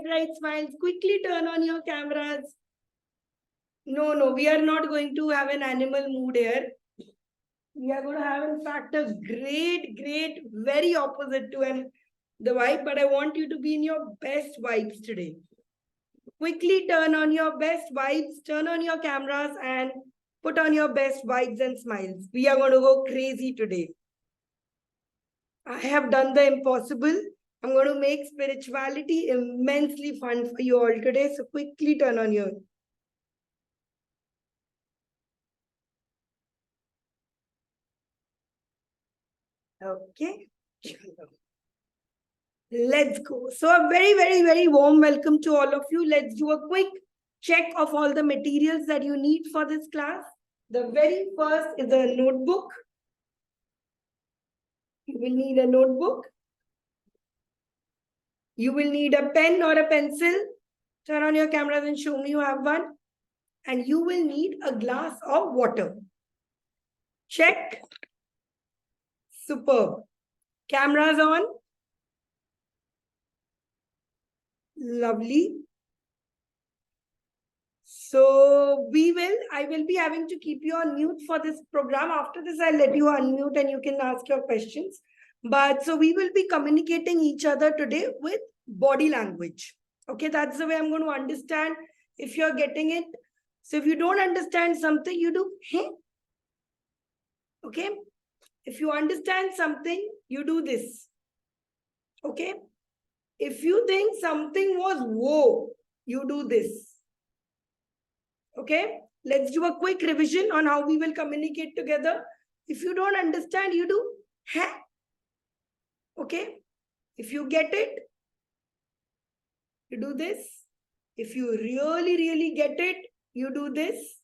bright smiles. Quickly turn on your cameras. No, we are not going to have an animal mood here. We are going to have, in fact, a great, very opposite to the vibe, but I want you to be in your best vibes today. Quickly turn on your best vibes, turn on your cameras and put on your best vibes and smiles. We are going to go crazy today. I have done the impossible. I'm going to make spirituality immensely fun for you all today. So quickly turn on your... Okay. Let's go. So a very warm welcome to all of you. Let's do a quick check of all the materials that you need for this class. The very first is a notebook. You will need a notebook. You will need a pen or a pencil. Turn on your cameras and show me you have one. And you will need a glass of water. Check. Superb. Cameras on. Lovely. So I will be having to keep you on mute for this program. After this, I'll let you unmute and you can ask your questions. But so we will be communicating each other today with body language. Okay, that's the way I'm going to understand if you're getting it. So if you don't understand something, you do, hey. Okay. If you understand something, you do this. Okay. If you think something was whoa, you do this. Okay. Let's do a quick revision on how we will communicate together. If you don't understand, you do hey. Okay. If you get it, you do this. If you really get it, you do this.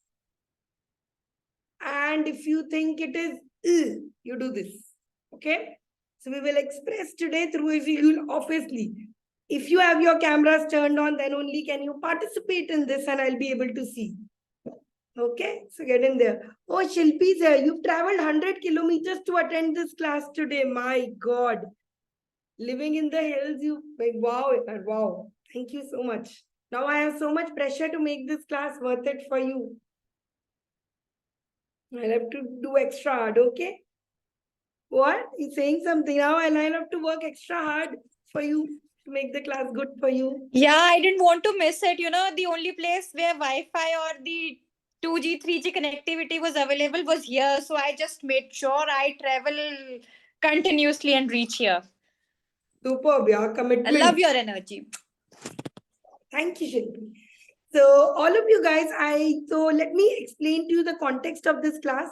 And if you think it is you do this. Okay. So we will express today through you obviously. If you have your cameras turned on, then only can you participate in this and I'll be able to see. Okay, so get in there. Oh, Shilpi's here. You've traveled 100 kilometers to attend this class today. My God. Living in the hills, you like, wow. Thank you so much. Now I have so much pressure to make this class worth it for you. I'll have to do extra hard, okay? What? You're saying something now? I'll have to work extra hard for you to make the class good for you. Yeah, I didn't want to miss it. You know, the only place where Wi-Fi or the 2G, 3G connectivity was available was here. So I just made sure I travel continuously and reach here. Superb, yeah, commitment. I love your energy. Thank you, Shilpi. So all of you guys, so let me explain to you the context of this class.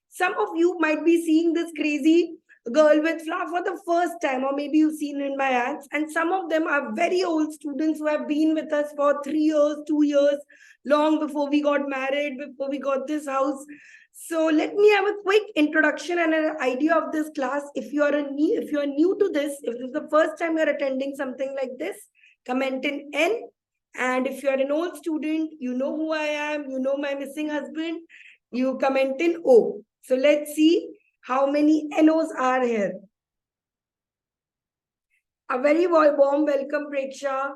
Some of you might be seeing this crazy girl with flower for the first time, or maybe you've seen in my ads. And some of them are very old students who have been with us for 3 years, 2 years, long before we got married, before we got this house. So let me have a quick introduction and an idea of this class. If you are new to this, if this is the first time you're attending something like this, comment in N. And if you're an old student, you know who I am, you know my missing husband, you comment in O. So let's see how many NOs are here. A very warm welcome, Preksha.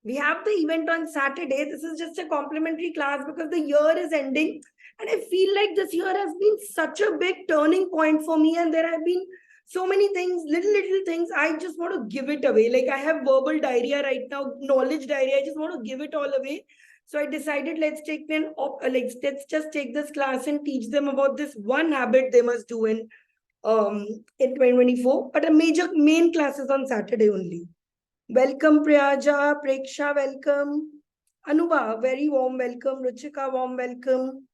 We have the event on Saturday. This is just a complimentary class because the year is ending. And I feel like this year has been such a big turning point for me. And there have been so many things, little things. I just want to give it away. Like I have verbal diarrhea right now, knowledge diarrhea. I just want to give it all away. So I decided let's just take this class and teach them about this one habit they must do in 2024. But main class is on Saturday only. Welcome, Priyaja, Preksha, welcome. Anuba, very warm welcome. Ruchika, warm welcome.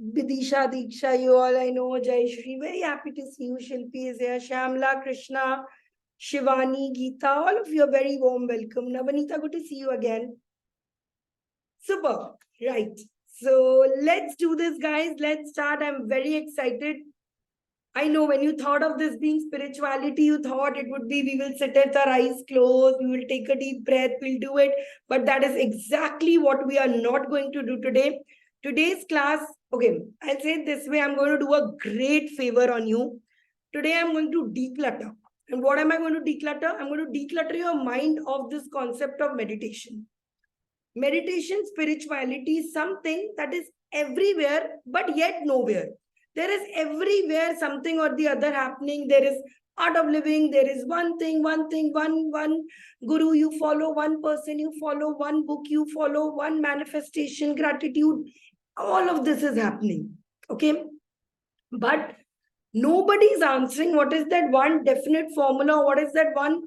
Vidisha, Diksha, you all I know. Jai Shri, very happy to see you. Shilpi is here. Shamla, Krishna, Shivani, Geeta, all of you are very warm welcome. Navanita, good to see you again. Super, right. So let's do this, guys. Let's start. I'm very excited. I know when you thought of this being spirituality, you thought it would be, we will sit with our eyes closed, we will take a deep breath, we'll do it. But that is exactly what we are not going to do today. Today's class, okay, I'll say it this way, I'm going to do a great favor on you. Today I'm going to declutter. And what am I going to declutter? I'm going to declutter your mind of this concept of meditation. Meditation, spirituality is something that is everywhere, but yet nowhere. There is everywhere something or the other happening. There is art of living. There is one thing, one guru you follow, one person you follow, one book you follow, one manifestation, gratitude. All of this is happening. Okay. But nobody is answering what is that one definite formula, what is that one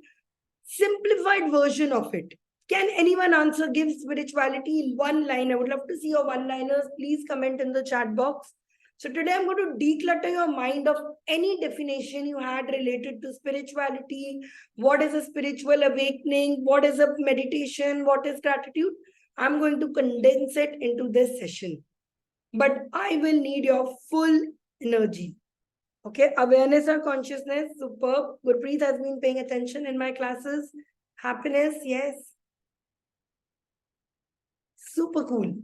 simplified version of it. Can anyone answer, give spirituality in one line? I would love to see your one liners. Please comment in the chat box. So today I'm going to declutter your mind of any definition you had related to spirituality. What is a spiritual awakening? What is a meditation? What is gratitude? I'm going to condense it into this session. But I will need your full energy. Okay, awareness or consciousness, superb. Gurpreet has been paying attention in my classes. Happiness, yes. Super cool.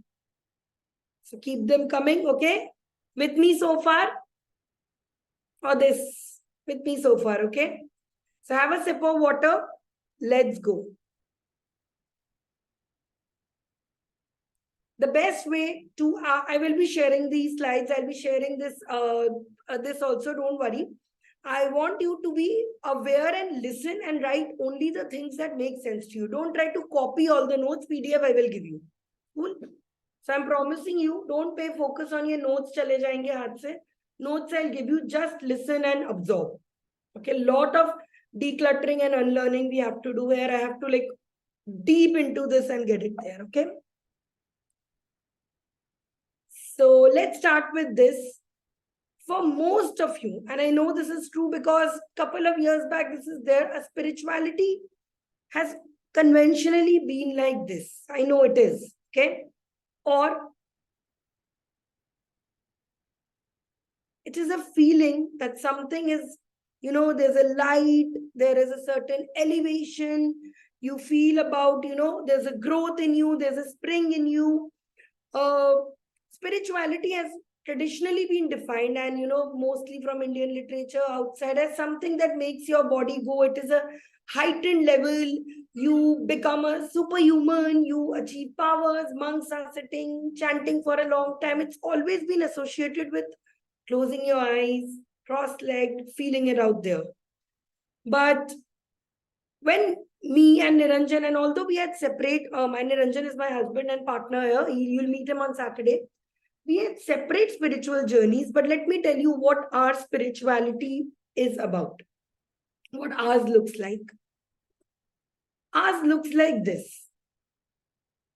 So keep them coming, okay? With me so far? Or this? With me so far, okay? So have a sip of water. Let's go. The best way to, I will be sharing these slides. I'll be sharing this, this also, don't worry. I want you to be aware and listen and write only the things that make sense to you. Don't try to copy all the notes. PDF I will give you. Cool. So I'm promising you, don't pay focus on your notes. Chale jayenge haath se. Notes I'll give you. Just listen and absorb. Okay. Lot of decluttering and unlearning we have to do here. I have to like deep into this and get it there. Okay. So let's start with this. For most of you, and I know this is true because a couple of years back, this is there, a spirituality has conventionally been like this. I know it is, okay? Or it is a feeling that something is, you know, there's a light, there is a certain elevation, you feel about, you know, there's a growth in you, there's a spring in you. Spirituality has traditionally been defined, and you know, mostly from Indian literature outside, as something that makes your body go. It is a heightened level. You become a superhuman, you achieve powers. Monks are sitting chanting for a long time. It's always been associated with closing your eyes, cross-legged, feeling it out there. But when me and Niranjan, and although we had separate, my Niranjan is my husband and partner here, you'll meet him on Saturday. We had separate spiritual journeys, but let me tell you what our spirituality is about. What ours looks like. Ours looks like this.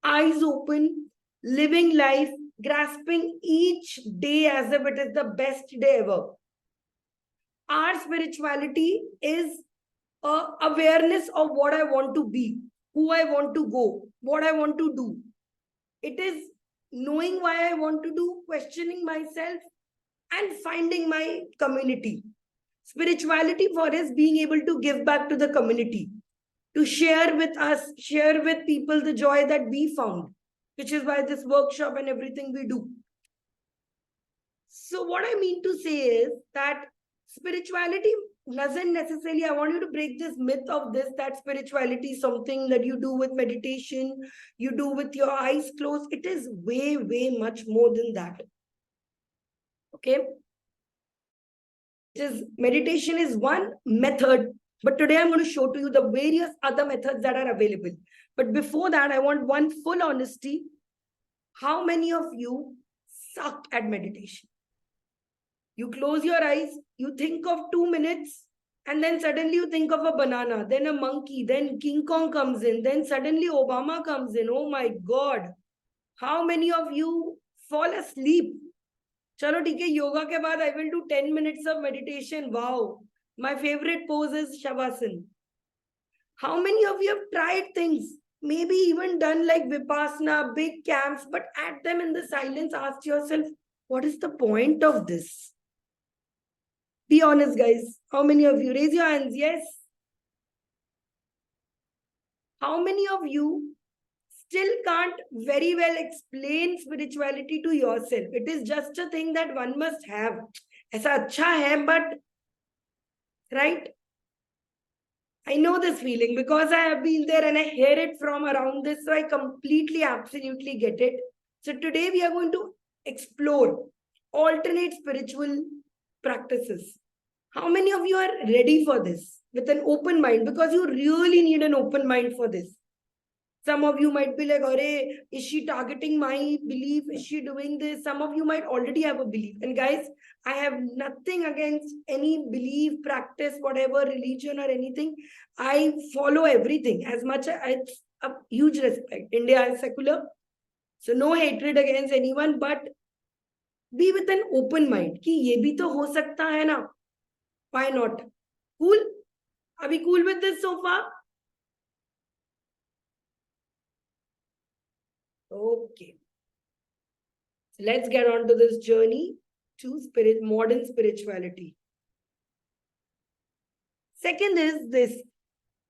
Eyes open, living life, grasping each day as if it is the best day ever. Our spirituality is awareness of what I want to be, who I want to go, what I want to do. It is knowing why I want to do, questioning myself, and finding my community. Spirituality for us being able to give back to the community, to share with us, share with people the joy that we found, which is why this workshop and everything we do. So what I mean to say is that spirituality doesn't necessarily, I want you to break this myth of this, that spirituality is something that you do with meditation, you do with your eyes closed. It is way, way much more than that. Okay. Meditation is one method, but today I'm going to show to you the various other methods that are available. But before that, I want one full honesty. How many of you suck at meditation? You close your eyes, you think of 2 minutes, and then suddenly you think of a banana, then a monkey, then King Kong comes in, then suddenly Obama comes in. Oh my God. How many of you fall asleep? Chalo, ठीक है, yoga के बाद I will do 10 minutes of meditation. Wow. My favorite pose is Shavasana. How many of you have tried things? Maybe even done like Vipassana, big camps, but at them in the silence, ask yourself, what is the point of this? Be honest, guys. How many of you? Raise your hands. Yes. How many of you still can't very well explain spirituality to yourself? It is just a thing that one must have. ऐसा अच्छा है, but right? I know this feeling because I have been there and I hear it from around this. So I completely, absolutely get it. So today we are going to explore alternate spiritual practices. How many of you are ready for this with an open mind? Because you really need an open mind for this. Some of you might be like, Arey, is she targeting my belief? Is she doing this? Some of you might already have a belief. And guys, I have nothing against any belief, practice, whatever, religion or anything. I follow everything as much as it's a huge respect. India is secular. So no hatred against anyone, but be with an open mind. कि ये भी तो हो सकता है ना? Why not? Cool? Are we cool with this so far? Okay. So let's get on to this journey to modern spirituality. Second is this: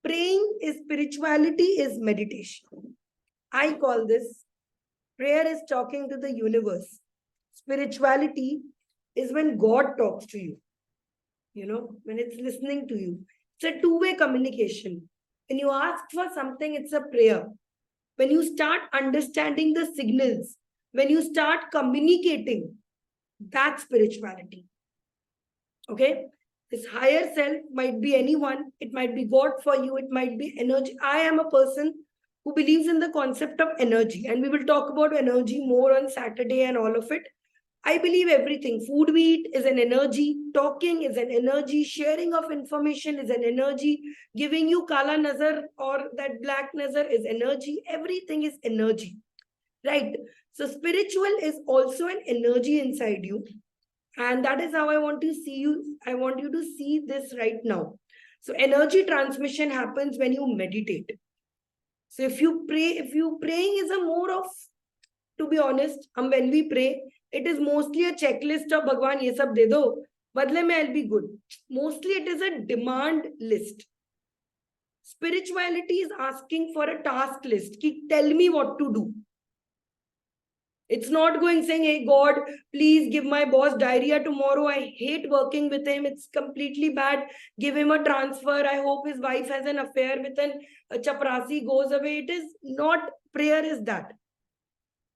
praying is spirituality, is meditation. I call this prayer is talking to the universe. Spirituality is when God talks to you, when it's listening to you. It's a two-way communication. When you ask for something, it's a prayer. When you start understanding the signals, when you start communicating, that's spirituality. Okay? This higher self might be anyone, it might be God for you, it might be energy. I am a person who believes in the concept of energy, and we will talk about energy more on Saturday and all of it. I believe everything. Food we eat is an energy, talking is an energy, sharing of information is an energy, giving you kala nazar or that black nazar is energy. Everything is energy, right? So spiritual is also an energy inside you, and that is how I want to see you. I want you to see this right now. So energy transmission happens when you meditate. So if you pray, praying is a more of, to be honest, when we pray, it is mostly a checklist of Bhagwan ye sab de do, badle mein I'll be good. Mostly it is a demand list. Spirituality is asking for a task list. Ki, tell me what to do. It's not going saying, hey, God, please give my boss diarrhea tomorrow. I hate working with him. It's completely bad. Give him a transfer. I hope his wife has an affair with a chaprasi, goes away. It is not, prayer is that.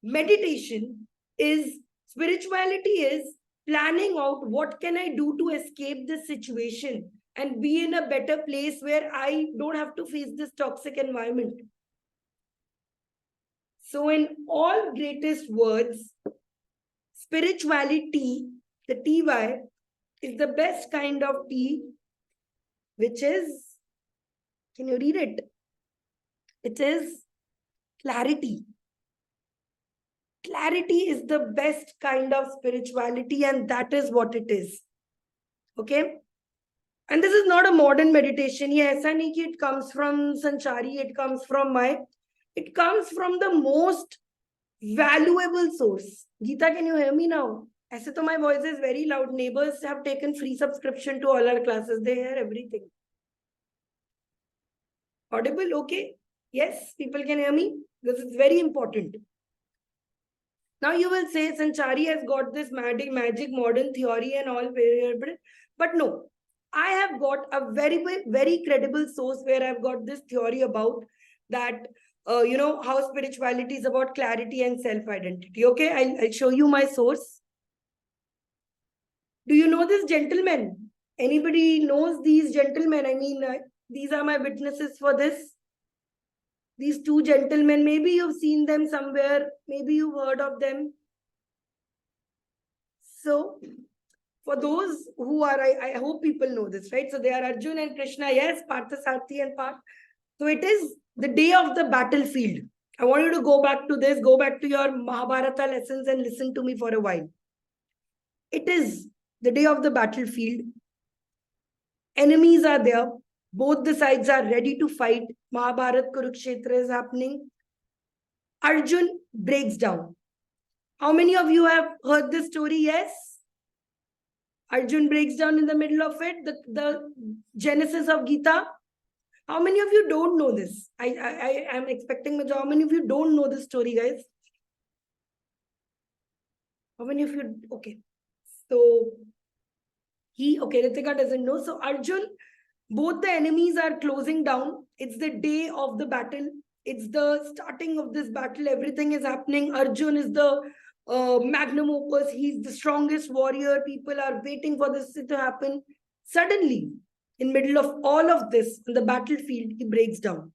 Meditation is, spirituality is planning out what can I do to escape this situation and be in a better place where I don't have to face this toxic environment. So, in all greatest words, spirituality, the TY, is the best kind of tea, which is, can you read it? It is clarity. Clarity is the best kind of spirituality, and that is what it is. Okay? And this is not a modern meditation. Yes, and it comes from Sanchari, it comes from it comes from the most valuable source. Geeta, can you hear me now? ऐसे तो my voice is very loud. Neighbors have taken free subscription to all our classes. They hear everything. Audible? Okay. Yes, people can hear me. This is very important. Now you will say Sanchari has got this magic modern theory and all, but no. I have got a very, very credible source where I've got this theory about that, how spirituality is about clarity and self-identity. Okay, I'll show you my source. Do you know this gentleman? Anybody knows these gentlemen? I mean, these are my witnesses for this. These two gentlemen, maybe you've seen them somewhere, maybe you've heard of them. So, for those who are, I hope people know this, right? So they are Arjun and Krishna, yes, Parthasarathy and Parth. So it is the day of the battlefield. I want you to go back to this, go back to your Mahabharata lessons and listen to me for a while. It is the day of the battlefield. Enemies are there. Both the sides are ready to fight. Mahabharat Kurukshetra is happening. Arjun breaks down. How many of you have heard this story? Yes. Arjun breaks down in the middle of it. The genesis of Gita. How many of you don't know this? I am expecting how many of you don't know this story, guys? How many of you? Okay. So Ritika doesn't know. So Arjun, both the enemies are closing down. It's the day of the battle. It's the starting of this battle. Everything is happening. Arjun is the magnum opus. He's the strongest warrior. People are waiting for this to happen. Suddenly, in middle of all of this, on the battlefield, he breaks down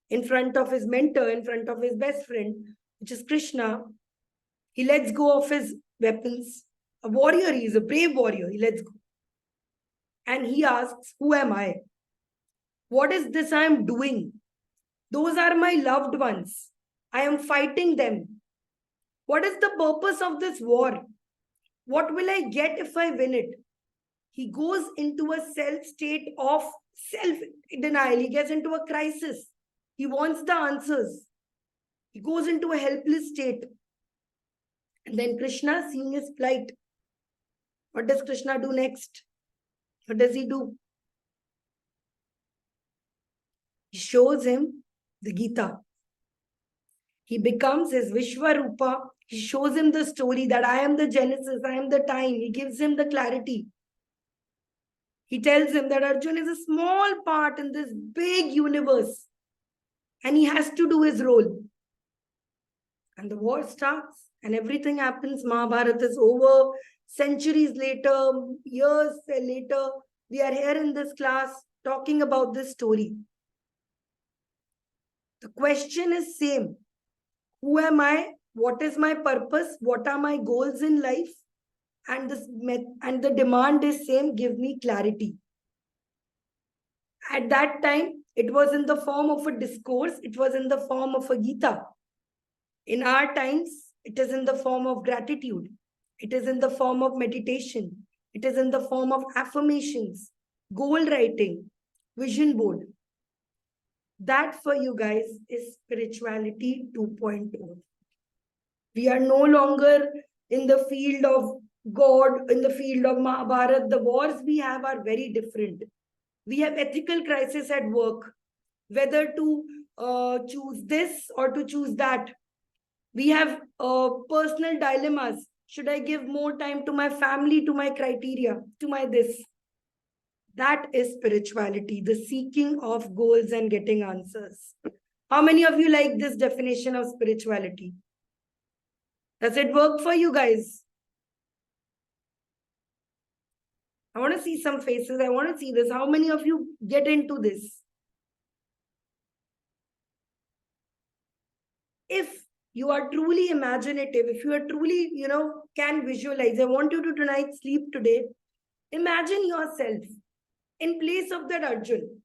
in front of his mentor, in front of his best friend, which is Krishna. He lets go of his weapons. A warrior, he is a brave warrior. He lets go. And he asks, who am I? What is this I am doing? Those are my loved ones. I am fighting them. What is the purpose of this war? What will I get if I win it? He goes into a self state of self denial. He gets into a crisis. He wants the answers. He goes into a helpless state. And then Krishna, seeing his plight, what does Krishna do next? What does he do? He shows him the Gita. He becomes his Vishwarupa. He shows him the story that I am the Genesis, I am the time. He gives him the clarity. He tells him that Arjun is a small part in this big universe and he has to do his role. And the war starts and everything happens. Mahabharata is over. Centuries later, years later, we are here in this class talking about this story. The question is same. Who am I? What is my purpose? What are my goals in life? And the demand is same. Give me clarity. At that time, it was in the form of a discourse. It was in the form of a Gita. In our times, it is in the form of gratitude. It is in the form of meditation. It is in the form of affirmations, goal writing, vision board. That for you guys is spirituality 2.0. We are no longer in the field of God, in the field of Mahabharata. The wars we have are very different. We have ethical crisis at work, whether to choose this or to choose that. We have personal dilemmas. Should I give more time to my family, to my criteria, to my this? That is spirituality, the seeking of goals and getting answers. How many of you like this definition of spirituality? Does it work for you guys? I want to see some faces. I want to see this. How many of you get into this? If you are truly imaginative, if you are truly, can visualize, I want you to tonight sleep today. Imagine yourself in place of that Arjun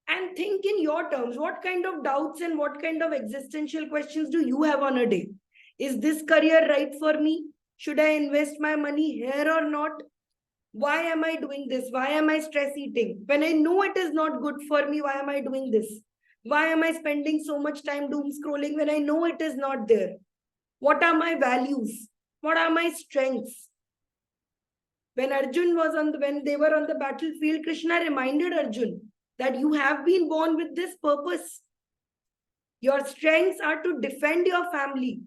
and think in your terms. What kind of doubts and what kind of existential questions do you have on a day? Is this career right for me? Should I invest my money here or not? Why am I doing this? Why am I stress eating? When I know it is not good for me, why am I doing this? Why am I spending so much time doom scrolling when I know it is not there? What are my values? What are my strengths? When when they were on the battlefield, Krishna reminded Arjun that you have been born with this purpose. Your strengths are to defend your family.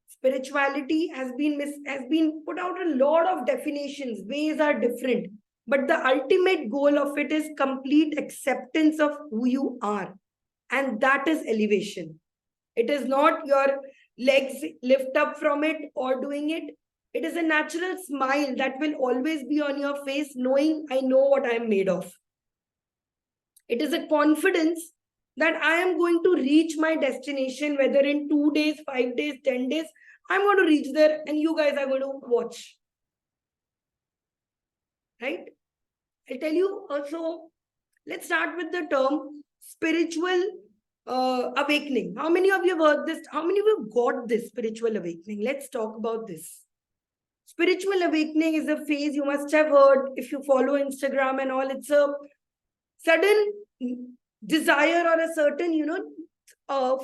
Spirituality has been put out a lot of definitions. Ways are different. But the ultimate goal of it is complete acceptance of who you are. And that is elevation. It is not your legs lift up from it or doing it. It is a natural smile that will always be on your face, knowing I know what I am made of. It is a confidence that I am going to reach my destination, whether in 2 days, 5 days, 10 days, I'm going to reach there and you guys are going to watch. Right? I'll tell you also, let's start with the term spiritual awakening. How many of you have heard this? How many of you got this spiritual awakening? Let's talk about this. Spiritual awakening is a phase you must have heard if you follow Instagram and all. It's a sudden desire or a certain,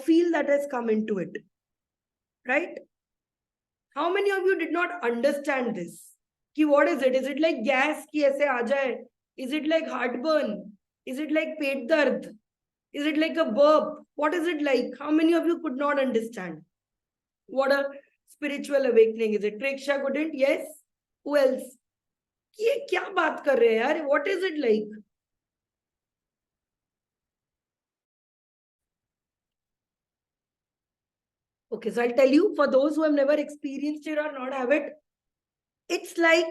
feel that has come into it. Right? How many of you did not understand this? Ki what is it? Is it like gas ki aise aa jaye? Is it like heartburn? Is it like pet dard? Is it like a burp? What is it like? How many of you could not understand? What a spiritual awakening is it? Preksha couldn't? Yes? Who else? ये क्या बात कर रहे हैं यार, what is it like? Okay, so I'll tell you, for those who have never experienced it or not have it, it's like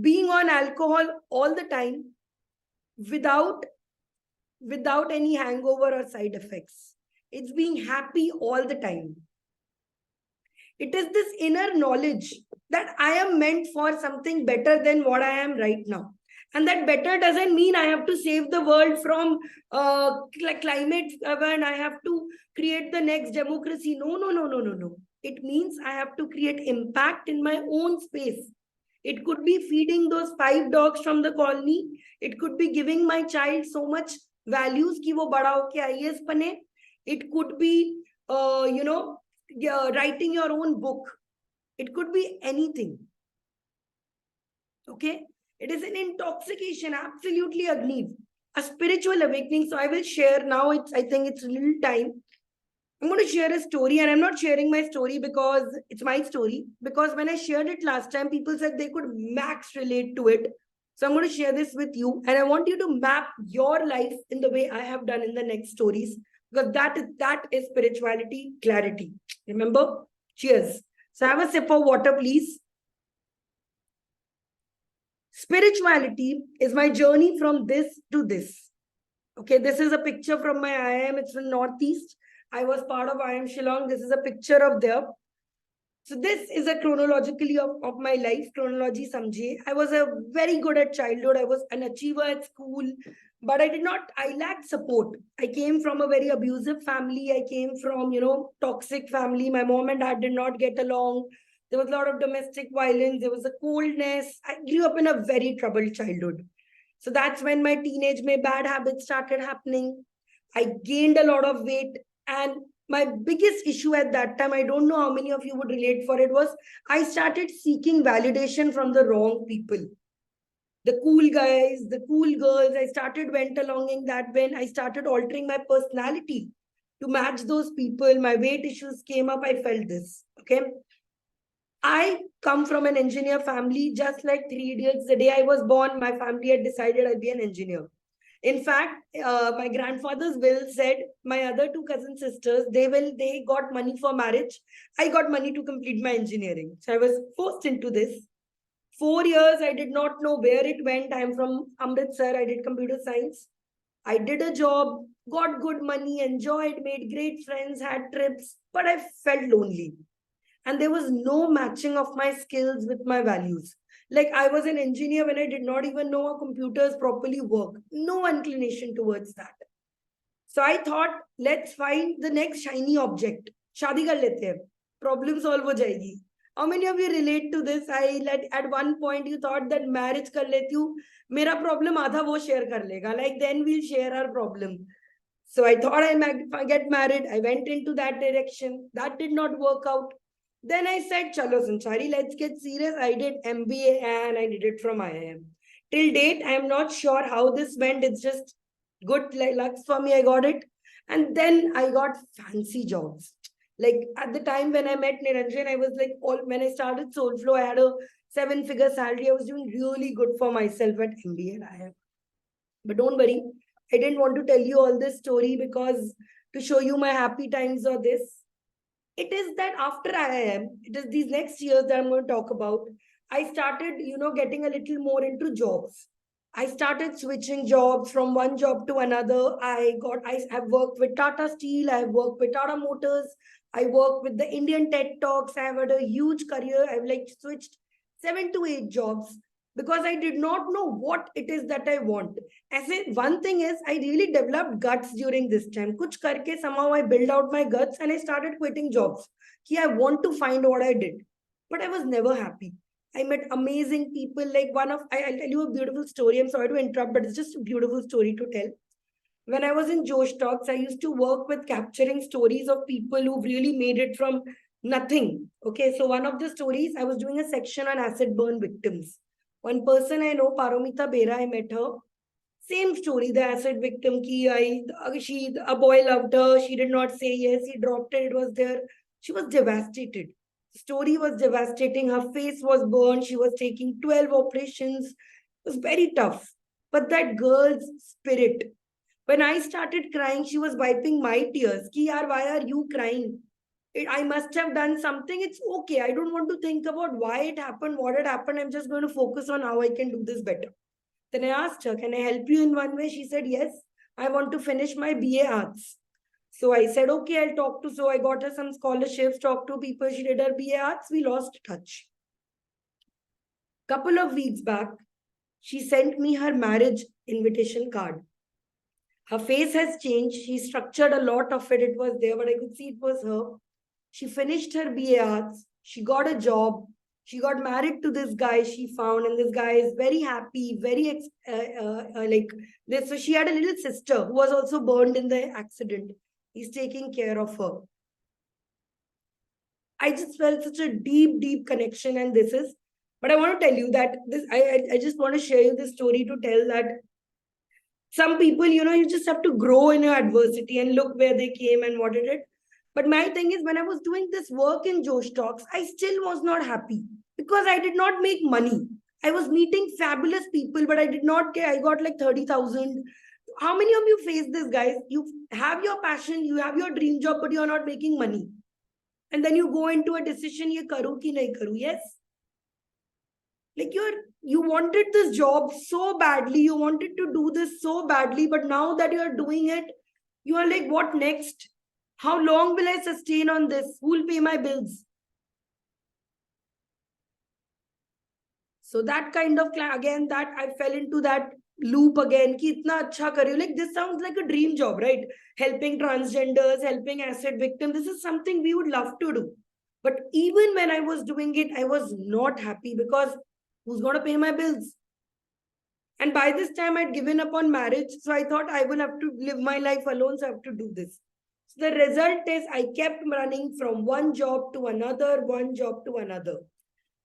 being on alcohol all the time without any hangover or side effects. It's being happy all the time. It is this inner knowledge that I am meant for something better than what I am right now. And that better doesn't mean I have to save the world from climate and I have to create the next democracy. No, no, no, no, no, no. It means I have to create impact in my own space. It could be feeding those 5 dogs from the colony. It could be giving my child so much values कि वो बड़ा होके IAS बने. It could be, writing your own book. It could be anything. Okay? It is an intoxication, absolutely Agni. A spiritual awakening. So I will share now. I think it's a little time. I'm going to share a story, and I'm not sharing my story because it's my story. Because when I shared it last time, people said they could max relate to it. So I'm going to share this with you, and I want you to map your life in the way I have done in the next stories, because that is spirituality clarity. Remember? Cheers. So have a sip of water, please. Spirituality is my journey from this to this. Okay, this is a picture from my IIM. It's in Northeast. I was part of IIM Shillong. This is a picture of there. So this is a chronologically of my life, chronology samjhe. I was a very good at childhood. I was an achiever at school, but I lacked support. I came from a very abusive family. I came from, toxic family. My mom and dad did not get along. There was a lot of domestic violence. There was a coldness. I grew up in a very troubled childhood. So that's when my teenage my bad habits started happening. I gained a lot of weight, and my biggest issue at that time, I don't know how many of you would relate for it, was I started seeking validation from the wrong people. The cool guys, the cool girls. I started went along in that when I started altering my personality to match those people. My weight issues came up. I felt this. Okay. I come from an engineer family, just like Three Idiots. The day I was born, my family had decided I'd be an engineer. In fact, my grandfather's will said my other two cousin sisters, they got money for marriage. I got money to complete my engineering. So I was forced into this. 4 years, I did not know where it went. I'm from Amritsar. I did computer science. I did a job, got good money, enjoyed, made great friends, had trips, but I felt lonely. And there was no matching of my skills with my values. Like I was an engineer when I did not even know how computers properly work. No inclination towards that. So I thought, let's find the next shiny object. शादी कर लेते हैं. Problem solve हो जाएगी. How many of you relate to this? At one point you thought that marriage कर लेती हूँ. मेरा problem आधा वो share कर लेगा. Like then we'll share our problem. So I thought I might get married. I went into that direction. That did not work out. Then I said, Chalo Sanchari, let's get serious. I did MBA and I did it from IIM. Till date, I am not sure how this went. It's just good luck for me. I got it. And then I got fancy jobs. Like at the time when I met Niranjan, I was like, when I started SoulFlow, I had a 7-figure salary. I was doing really good for myself at MBA and IIM. But don't worry, I didn't want to tell you all this story because to show you my happy times or this. It is that after IIM, it is these next years that I'm going to talk about. I started, getting a little more into jobs. I started switching jobs from one job to another. I have worked with Tata Steel. I have worked with Tata Motors. I work with the Indian TED Talks. I have had a huge career. I've like switched 7 to 8 jobs because I did not know what it is that I want. As one thing is, I really developed guts during this time. Kuch karke somehow I built out my guts and I started quitting jobs. Ki I want to find what I did, but I was never happy. I met amazing people. Like I'll tell you a beautiful story. I'm sorry to interrupt, but it's just a beautiful story to tell. When I was in Josh Talks, I used to work with capturing stories of people who really made it from nothing. Okay, so one of the stories, I was doing a section on acid burn victims. One person I know, Paromita Bera, I met her. Same story, the acid victim ki a boy loved her. She did not say yes. He dropped it. It was there. She was devastated. Story was devastating. Her face was burned. She was taking 12 operations. It was very tough. But that girl's spirit, when I started crying, she was wiping my tears. Ki yaar, why are you crying? I must have done something. It's okay. I don't want to think about why it happened, what had happened. I'm just going to focus on how I can do this better. Then I asked her, can I help you in one way? She said, yes, I want to finish my BA Arts. So I said, okay, I'll talk to. So I got her some scholarships, talked to people. She did her BA Arts. We lost touch. Couple of weeks back, she sent me her marriage invitation card. Her face has changed. She structured a lot of it. It was there, but I could see it was her. She finished her BA Arts. She got a job. She got married to this guy she found, and this guy is very happy, very like this. So she had a little sister who was also burned in the accident. He's taking care of her. I just felt such a deep, deep connection, and this is. But I want to tell you that this. I just want to share you this story to tell that some people, you just have to grow in your adversity and look where they came and what it did. But my thing is, when I was doing this work in Josh Talks, I still was not happy because I did not make money. I was meeting fabulous people, but I did not get, I got like 30,000. How many of you face this, guys? You have your passion, you have your dream job, but you're not making money. And then you go into a decision, ye karu ki nahi karu. Yes. Like you wanted this job so badly, you wanted to do this so badly, but now that you are doing it, you are like, what next? How long will I sustain on this? Who will pay my bills? So that kind of, again, that I fell into that loop again. Ki itna acha kar rahi ho. Like, this sounds like a dream job, right? Helping transgenders, helping acid victims. This is something we would love to do. But even when I was doing it, I was not happy because who's going to pay my bills? And by this time, I'd given up on marriage. So I thought I will have to live my life alone. So I have to do this. So the result is I kept running from one job to another, one job to another.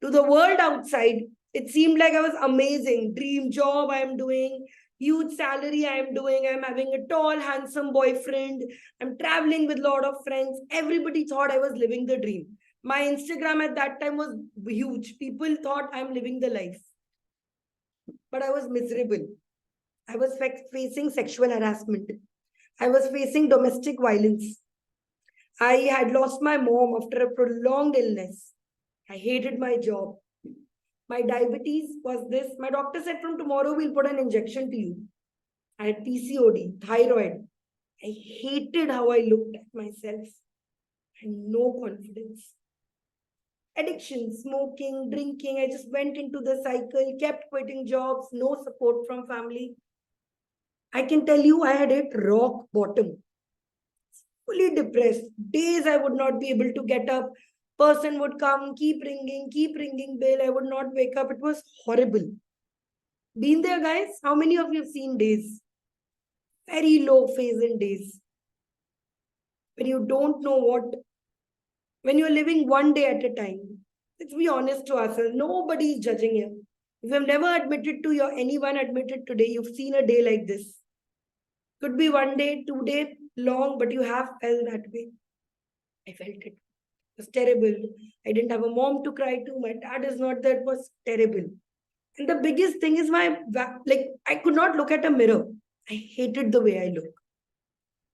To the world outside, it seemed like I was amazing. Dream job I am doing, huge salary I am doing. I'm having a tall, handsome boyfriend. I'm traveling with a lot of friends. Everybody thought I was living the dream. My Instagram at that time was huge. People thought I'm living the life. But I was miserable. I was facing sexual harassment. I was facing domestic violence. I had lost my mom after a prolonged illness. I hated my job. My diabetes was this. My doctor said from tomorrow we'll put an injection to you. I had PCOD, thyroid. I hated how I looked at myself. I had no confidence. Addiction, smoking, drinking. I just went into the cycle, kept quitting jobs, no support from family. I can tell you I had hit rock bottom. Fully depressed. Days I would not be able to get up. Person would come, keep ringing bell. I would not wake up. It was horrible. Been there, guys? How many of you have seen days? Very low phase in days. When you don't know what, when you're living one day at a time. Let's be honest to ourselves. Nobody is judging you. If you have never admitted to your anyone admitted today, you've seen a day like this. Could be 1 day, 2 day long, but you have felt that way. I felt it. It was terrible. I didn't have a mom to cry to. My dad is not there. It was terrible. And the biggest thing is I could not look at a mirror. I hated the way I look.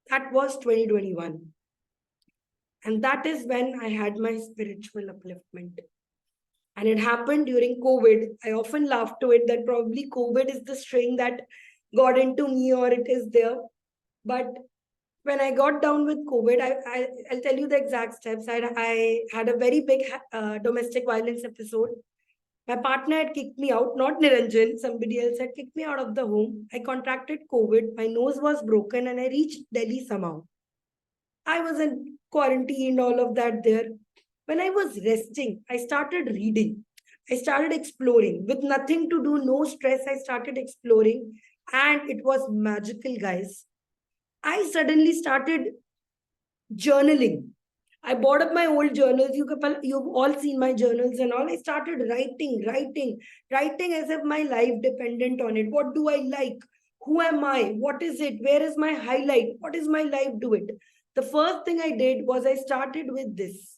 That was 2021. And that is when I had my spiritual upliftment. And it happened during COVID. I often laugh to it that probably COVID is the string that got into me or it is there. But when I got down with COVID, I'll tell you the exact steps. I had a very big domestic violence episode. My partner had kicked me out, not Niranjan, somebody else had kicked me out of the home. I contracted COVID, my nose was broken, and I reached Delhi somehow. I was in quarantine, all of that there. When I was resting, I started reading. I started exploring. With nothing to do, no stress, I started exploring. And it was magical, guys. I suddenly started journaling. I bought up my old journals. You've all seen my journals and all. I started writing as if my life dependent on it. What do I like? Who am I? What is it? Where is my highlight? What is my life? Do it. The first thing I did was I started with this.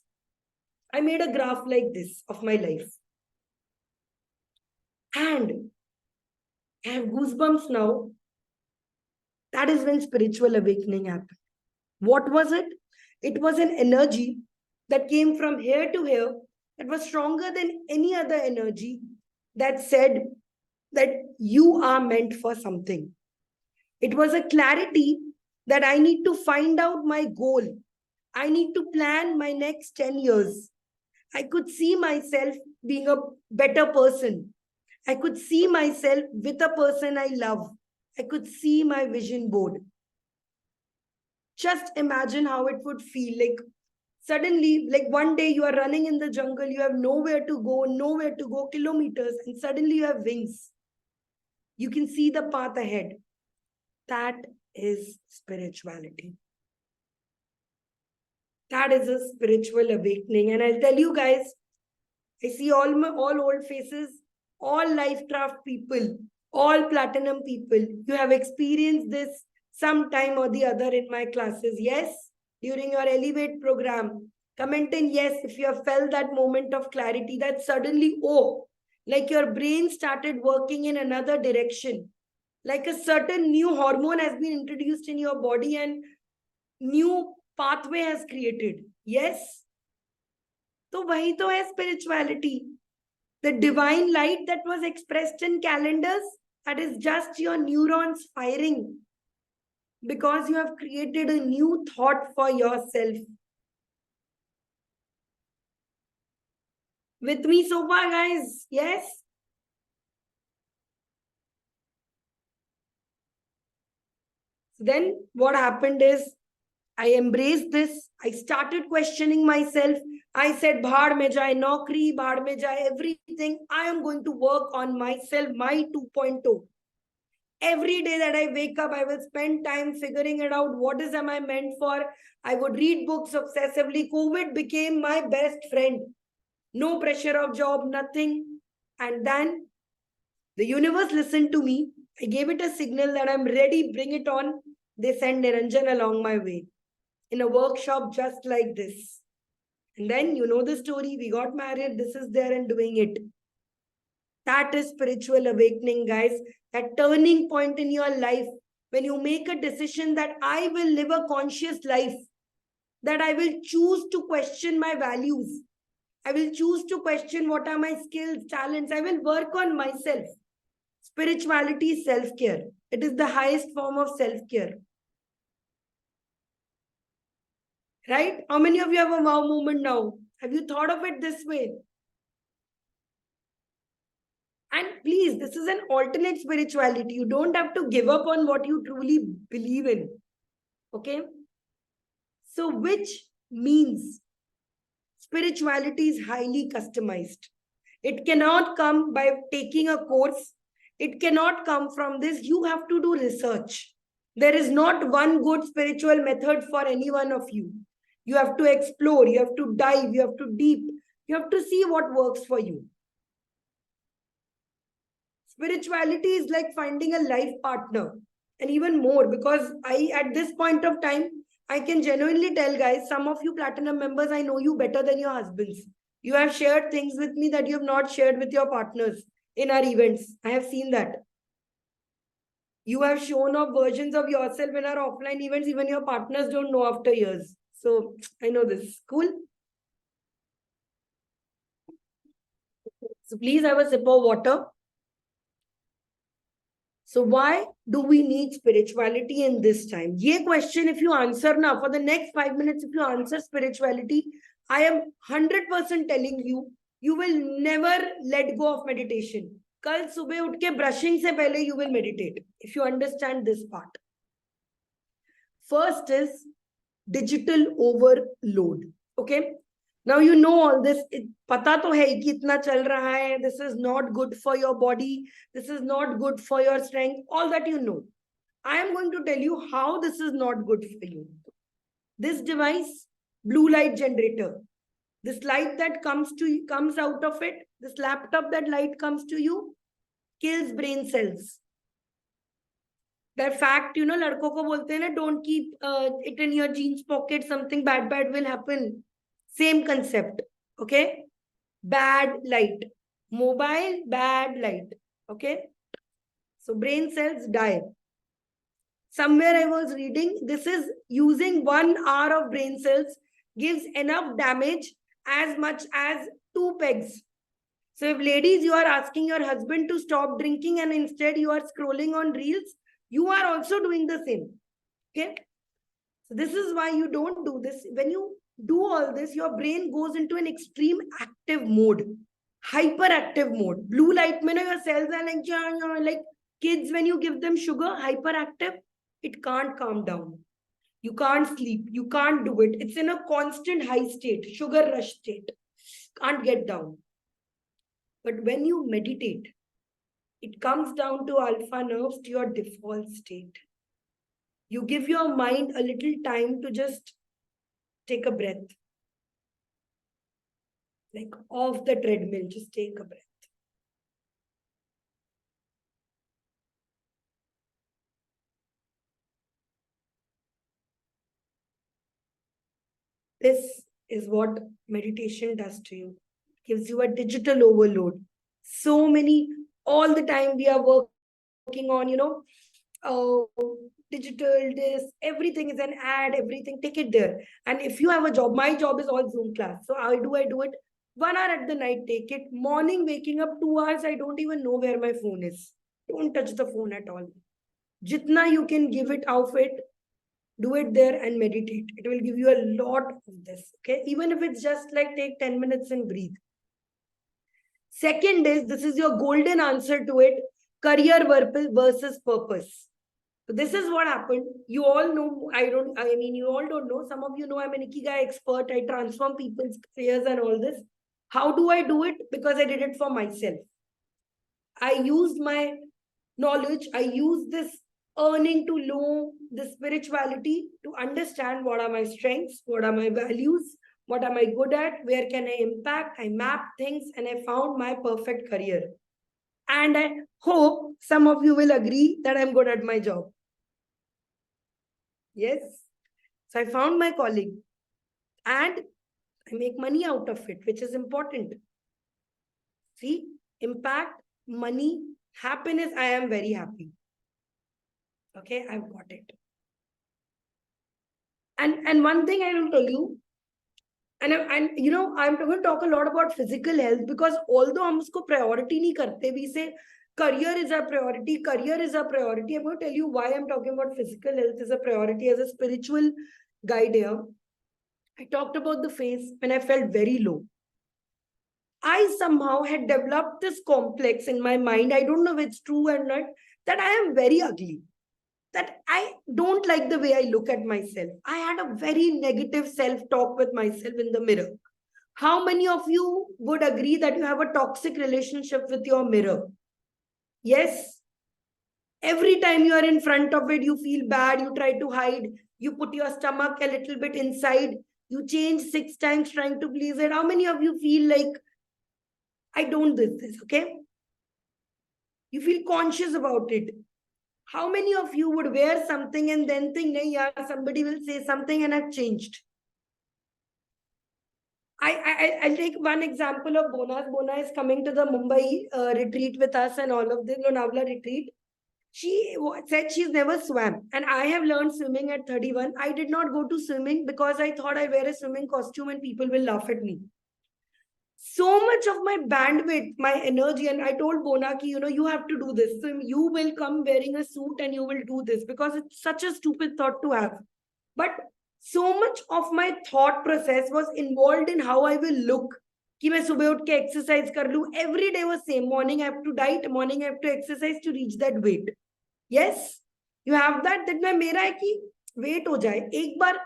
I made a graph like this of my life. And I have goosebumps now. That is when spiritual awakening happened. What was it? It was an energy that came from here to here that was stronger than any other energy that said that you are meant for something. It was a clarity that I need to find out my goal. I need to plan my next 10 years. I could see myself being a better person. I could see myself with a person I love. I could see my vision board. Just imagine how it would feel like suddenly, like one day you are running in the jungle, you have nowhere to go, kilometers, and suddenly you have wings. You can see the path ahead. That is spirituality. That is a spiritual awakening. And I'll tell you guys, I see all old faces, all life craft people, all platinum people. You have experienced this sometime or the other in my classes. Yes, during your Elevate program. Comment in yes if you have felt that moment of clarity that suddenly, oh, like your brain started working in another direction. Like a certain new hormone has been introduced in your body and new pathway has created. Yes. तो वही तो है spirituality. The divine light that was expressed in calendars, that is just your neurons firing because you have created a new thought for yourself. With me so far, guys? Yes? Then what happened is I embraced this. I started questioning myself. I said, Bhad mein jaye naukri, bhad mein jaye everything. I am going to work on myself, my 2.0. Every day that I wake up, I will spend time figuring it out. What is am I meant for? I would read books obsessively. COVID became my best friend. No pressure of job, nothing. And then the universe listened to me. I gave it a signal that I'm ready, bring it on. They sent Niranjan along my way in a workshop just like this. And then you know the story. We got married. This is there and doing it. That is spiritual awakening, guys. That turning point in your life when you make a decision that I will live a conscious life, that I will choose to question my values. I will choose to question what are my skills, talents. I will work on myself. Spirituality is self care. It is the highest form of self care. Right? How many of you have a wow moment now? Have you thought of it this way? And please, this is an alternate spirituality. You don't have to give up on what you truly believe in. Okay? So, which means spirituality is highly customized. It cannot come by taking a course. It cannot come from this. You have to do research. There is not one good spiritual method for any one of you. You have to explore, you have to dive, you have to deep, you have to see what works for you. Spirituality is like finding a life partner, and even more because at this point of time, I can genuinely tell, guys, some of you platinum members, I know you better than your husbands. You have shared things with me that you have not shared with your partners in our events. I have seen that. You have shown off versions of yourself in our offline events, even your partners don't know after years. So I know this. Cool. So please have a sip of water. So why do we need spirituality in this time? Ye question, if you answer now for the next 5 minutes, if you answer spirituality, I am 100% telling you, you will never let go of meditation. Kal subah utke brushing se pehle you will meditate. If you understand this part. First is digital overload. Okay. Now you know all this. पता तो है कि इतना चल रहा है. This is not good for your body. This is not good for your strength. All that you know. I am going to tell you how this is not good for you. This device, blue light generator. This light that comes out of it. This laptop that light comes to you, kills brain cells. That fact, you know, लड़कों को बोलते हैं ना, don't keep it in your jeans pocket. Something bad will happen. Same concept. Okay? Bad light. Mobile, bad light. Okay? So brain cells die. Somewhere I was reading, this is using 1 hour of brain cells gives enough damage as much as 2 pegs. So if ladies, you are asking your husband to stop drinking and instead you are scrolling on reels, you are also doing the same. Okay? So this is why you don't do this. When you do all this, your brain goes into an extreme active mode, hyperactive mode. Blue light, your cells are like kids when you give them sugar, hyperactive, it can't calm down. You can't sleep. You can't do it. It's in a constant high state, sugar rush state. Can't get down. But when you meditate, it comes down to alpha nerves to your default state. You give your mind a little time to just take a breath. Like off the treadmill, just take a breath. This is what meditation does to you. It gives you a digital overload. So many, all the time we are working on, digital, this, everything is an ad, everything, take it there. And if you have a job, my job is all Zoom class. So I do it 1 hour at the night, take it. Morning, waking up 2 hours, I don't even know where my phone is. Don't touch the phone at all. Jitna you can give it off it, do it there and meditate. It will give you a lot of this. Okay. Even if it's just like take 10 minutes and breathe. Second is, this is your golden answer to it, career versus purpose. So this is what happened. You all know, you all don't know. Some of you know I'm an Ikigai expert. I transform people's careers and all this. How do I do it? Because I did it for myself. I used my knowledge. I used this earning to know the spirituality to understand what are my strengths, what are my values, what am I good at, where can I impact. I mapped things and I found my perfect career. And I hope some of you will agree that I'm good at my job. Yes. So I found my calling and I make money out of it, which is important. See, impact, money, happiness, I am very happy. Okay, I've got it. And one thing I will tell you, and I'm going to talk a lot about physical health because although हम उसको priority नहीं करते, we say career is a priority, career is a priority. I'm going to tell you why I'm talking about physical health is a priority as a spiritual guide here. I talked about the phase when I felt very low. I somehow had developed this complex in my mind. I don't know if it's true or not, that I am very ugly. That I don't like the way I look at myself. I had a very negative self-talk with myself in the mirror. How many of you would agree that you have a toxic relationship with your mirror? Yes. Every time you are in front of it, you feel bad, you try to hide, you put your stomach a little bit inside, you change 6 times trying to please it. How many of you feel like, I don't do this, okay? You feel conscious about it. How many of you would wear something and then think, nahi yaar, somebody will say something and I've changed? I'll take one example of Bona. Bona is coming to the Mumbai retreat with us and all of this, Lonavala retreat. She said she's never swam. And I have learned swimming at 31. I did not go to swimming because I thought I wear a swimming costume and people will laugh at me. So much of my bandwidth, my energy, and I told Bona ki, you have to do this. So you will come wearing a suit and you will do this because it's such a stupid thought to have. But so much of my thought process was involved in how I will look. कि मैं सुबह उठ के exercise कर लूं. Every day was same. Morning I have to diet, morning I have to exercise to reach that weight. Yes, you have that. That मैं मेरा है कि weight हो जाए. एक बार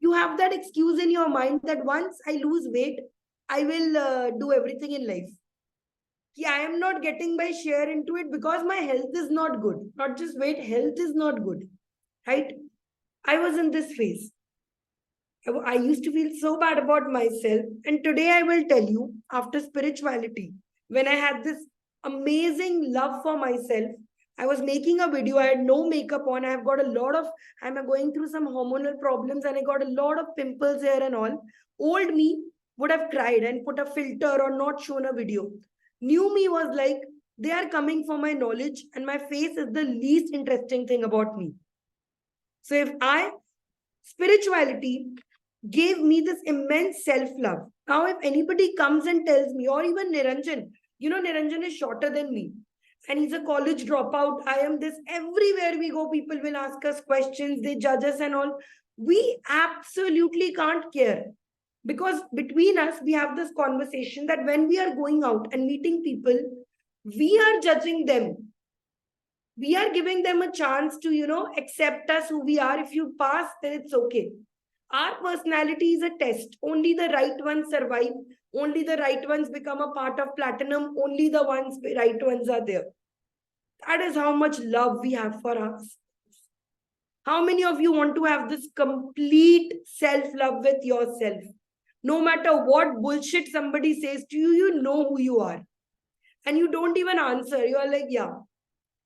you have that excuse in your mind that once I lose weight, I will do everything in life. I am not getting my share into it because my health is not good. Not just weight, health is not good. Right? I was in this phase. I used to feel so bad about myself. And today I will tell you, after spirituality, when I had this amazing love for myself, I was making a video. I had no makeup on. I'm going through some hormonal problems and I got a lot of pimples here and all. Old me would have cried and put a filter or not shown a video. New me was like, they are coming for my knowledge, and my face is the least interesting thing about me. So if spirituality gave me this immense self-love. Now, if anybody comes and tells me, or even Niranjan, Niranjan is shorter than me, and he's a college dropout. I am this. Everywhere we go, people will ask us questions, they judge us and all. We absolutely can't care, because between us, we have this conversation that when we are going out and meeting people, we are judging them. We are giving them a chance to, accept us who we are. If you pass, then it's okay. Our personality is a test. Only the right ones survive. Only the right ones become a part of platinum. Only the right ones are there. That is how much love we have for us. How many of you want to have this complete self-love with yourself? No matter what bullshit somebody says to you, you know who you are. And you don't even answer. You are like, yeah.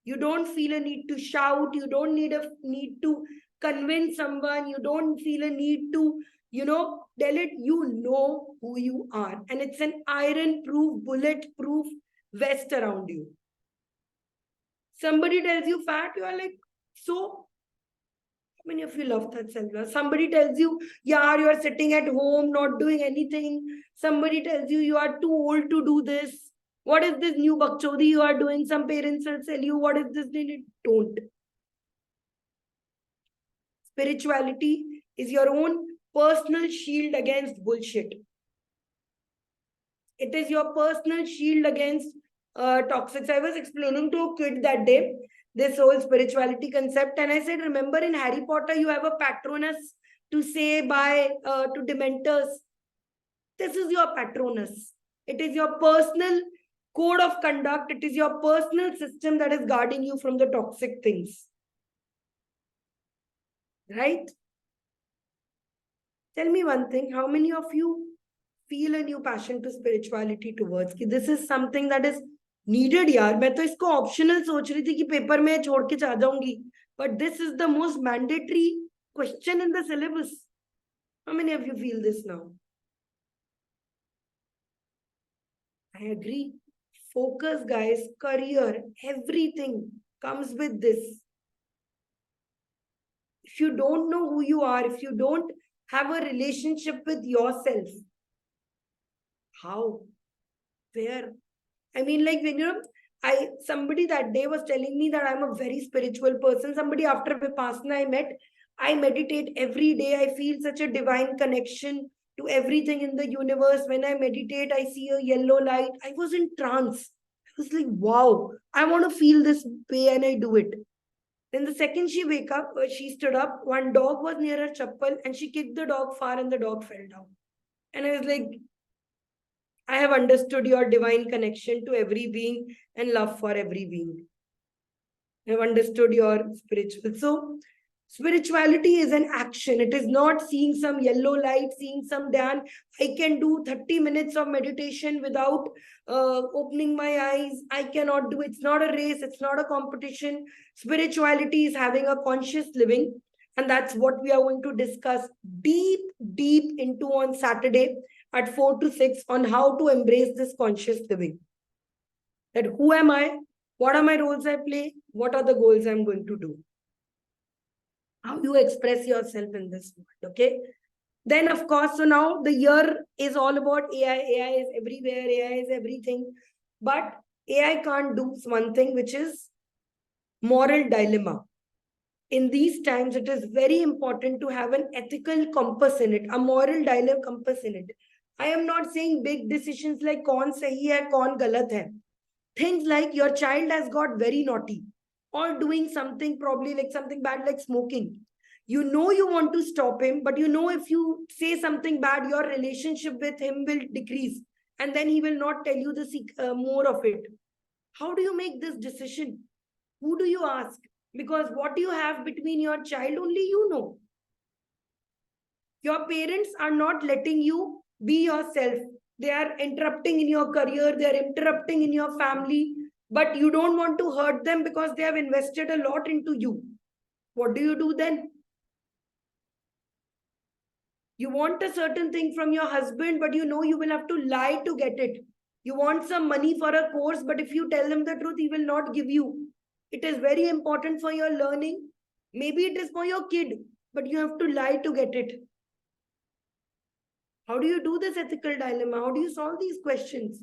You don't feel a need to shout. You don't need to convince someone. You don't feel a need to, tell it. You know who you are. And it's an iron-proof, bullet-proof vest around you. Somebody tells you fat, you are like, so? How many of you love that self-love? Somebody tells you, yeah, you are sitting at home, not doing anything. Somebody tells you, you are too old to do this. What is this new bakchodi you are doing? Some parents will tell you, what is this? Don't. Spirituality is your own personal shield against bullshit. It is your personal shield against toxics. I was explaining to a kid that day this whole spirituality concept, and I said, remember in Harry Potter, you have a Patronus to say bye to Dementors. This is your Patronus. It is your personal code of conduct. It is your personal system that is guarding you from the toxic things. Right? Tell me one thing. How many of you feel a new passion to spirituality towards कि this is something that is needed यार. मैं तो इसको optional सोच रही थी कि paper में छोड़ के जा जाऊंगी. But this is the most mandatory question in the syllabus. How many of you feel this now? I agree. Focus, guys. Career, everything comes with this. If you don't know who you are, if you don't have a relationship with yourself, how? Where? I mean, like when somebody that day was telling me that I'm a very spiritual person. Somebody after Vipassana I meditate every day. I feel such a divine connection to everything in the universe. When I meditate, I see a yellow light. I was in trance. I was like, wow, I want to feel this way, and I do it. Then the second she stood up, one dog was near her chappal and she kicked the dog far and the dog fell down. And I was like, I have understood your divine connection to every being and love for every being. I have understood your spiritual. So, spirituality is an action. It is not seeing some yellow light, seeing some Dhyan. I can do 30 minutes of meditation without opening my eyes. I cannot do it. It's not a race. It's not a competition. Spirituality is having a conscious living. And that's what we are going to discuss deep into on Saturday at 4 to 6 on how to embrace this conscious living. That who am I? What are my roles I play? What are the goals I'm going to do? How you express yourself in this world, okay? Then, of course, so now the year is all about AI. AI is everywhere. AI is everything. But AI can't do one thing, which is moral dilemma. In these times, it is very important to have an ethical compass in it, a moral dilemma compass in it. I am not saying big decisions like kaun sahi hai, kaun galat hai. Things like your child has got very naughty or doing something probably like something bad like smoking. You know you want to stop him, but you know if you say something bad, your relationship with him will decrease. And then he will not tell you more of it. How do you make this decision? Who do you ask? Because what you have between your child, only you know. Your parents are not letting you be yourself. They are interrupting in your career. They are interrupting in your family. But you don't want to hurt them because they have invested a lot into you. What do you do then? You want a certain thing from your husband, but you know you will have to lie to get it. You want some money for a course, but if you tell him the truth, he will not give you. It is very important for your learning. Maybe it is for your kid, but you have to lie to get it. How do you do this ethical dilemma? How do you solve these questions?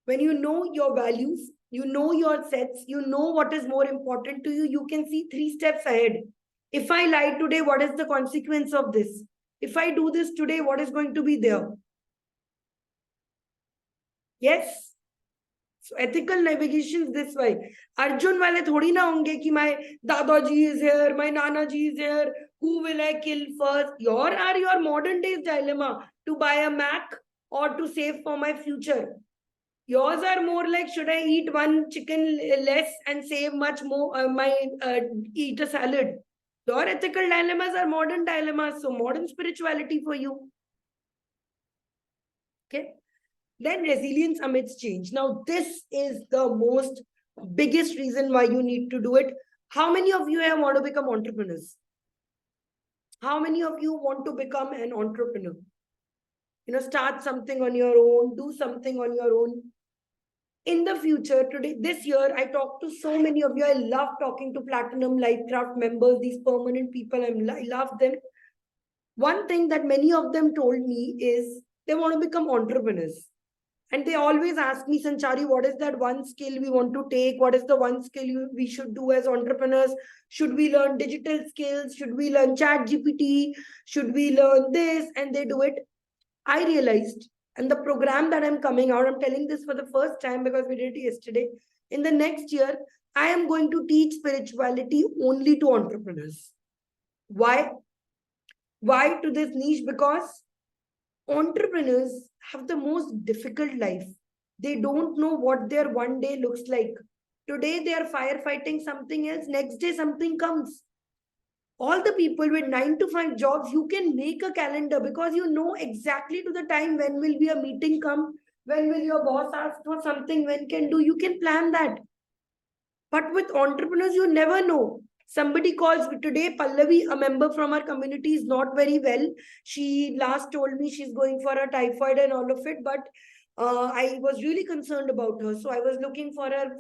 When you know your values, you know your sets, you know what is more important to you, you can see 3 steps ahead. If I lie today, what is the consequence of this? If I do this today, what is going to be there? Yes. So ethical navigation is this way. Arjun wale thodi na honge ki my dadaji is here, my nanaji is here. Who will I kill first? Your modern days dilemma, to buy a Mac or to save for my future. Yours are more like, should I eat one chicken less and save much more? Eat a salad. Your ethical dilemmas are modern dilemmas. So modern spirituality for you. Okay. Then resilience amidst change. Now, this is the most biggest reason why you need to do it. How many of you have want to become entrepreneurs? How many of you want to become an entrepreneur? Start something on your own, do something on your own. In the future, today, this year, I talked to so many of you. I love talking to Platinum Lifecraft members, these permanent people. I love them. One thing that many of them told me is they want to become entrepreneurs. And they always ask me, Sanchari, what is that one skill we want to take? What is the one skill we should do as entrepreneurs? Should we learn digital skills? Should we learn chat GPT? Should we learn this? And they do it. I realized, and the program that I'm coming out, I'm telling this for the first time because we did it yesterday. In the next year, I am going to teach spirituality only to entrepreneurs. Why? Why to this niche? Because entrepreneurs have the most difficult life. They don't know what their one day looks like. Today they are firefighting something else, next day something comes. All the people with 9 to 5 jobs, you can make a calendar because you know exactly to the time when will be a meeting come, when will your boss ask for something, when can do, you can plan that. But with entrepreneurs, you never know. Somebody calls me today, Pallavi, a member from our community, is not very well. She last told me she's going for a typhoid and all of it, but I was really concerned about her. So I was looking for her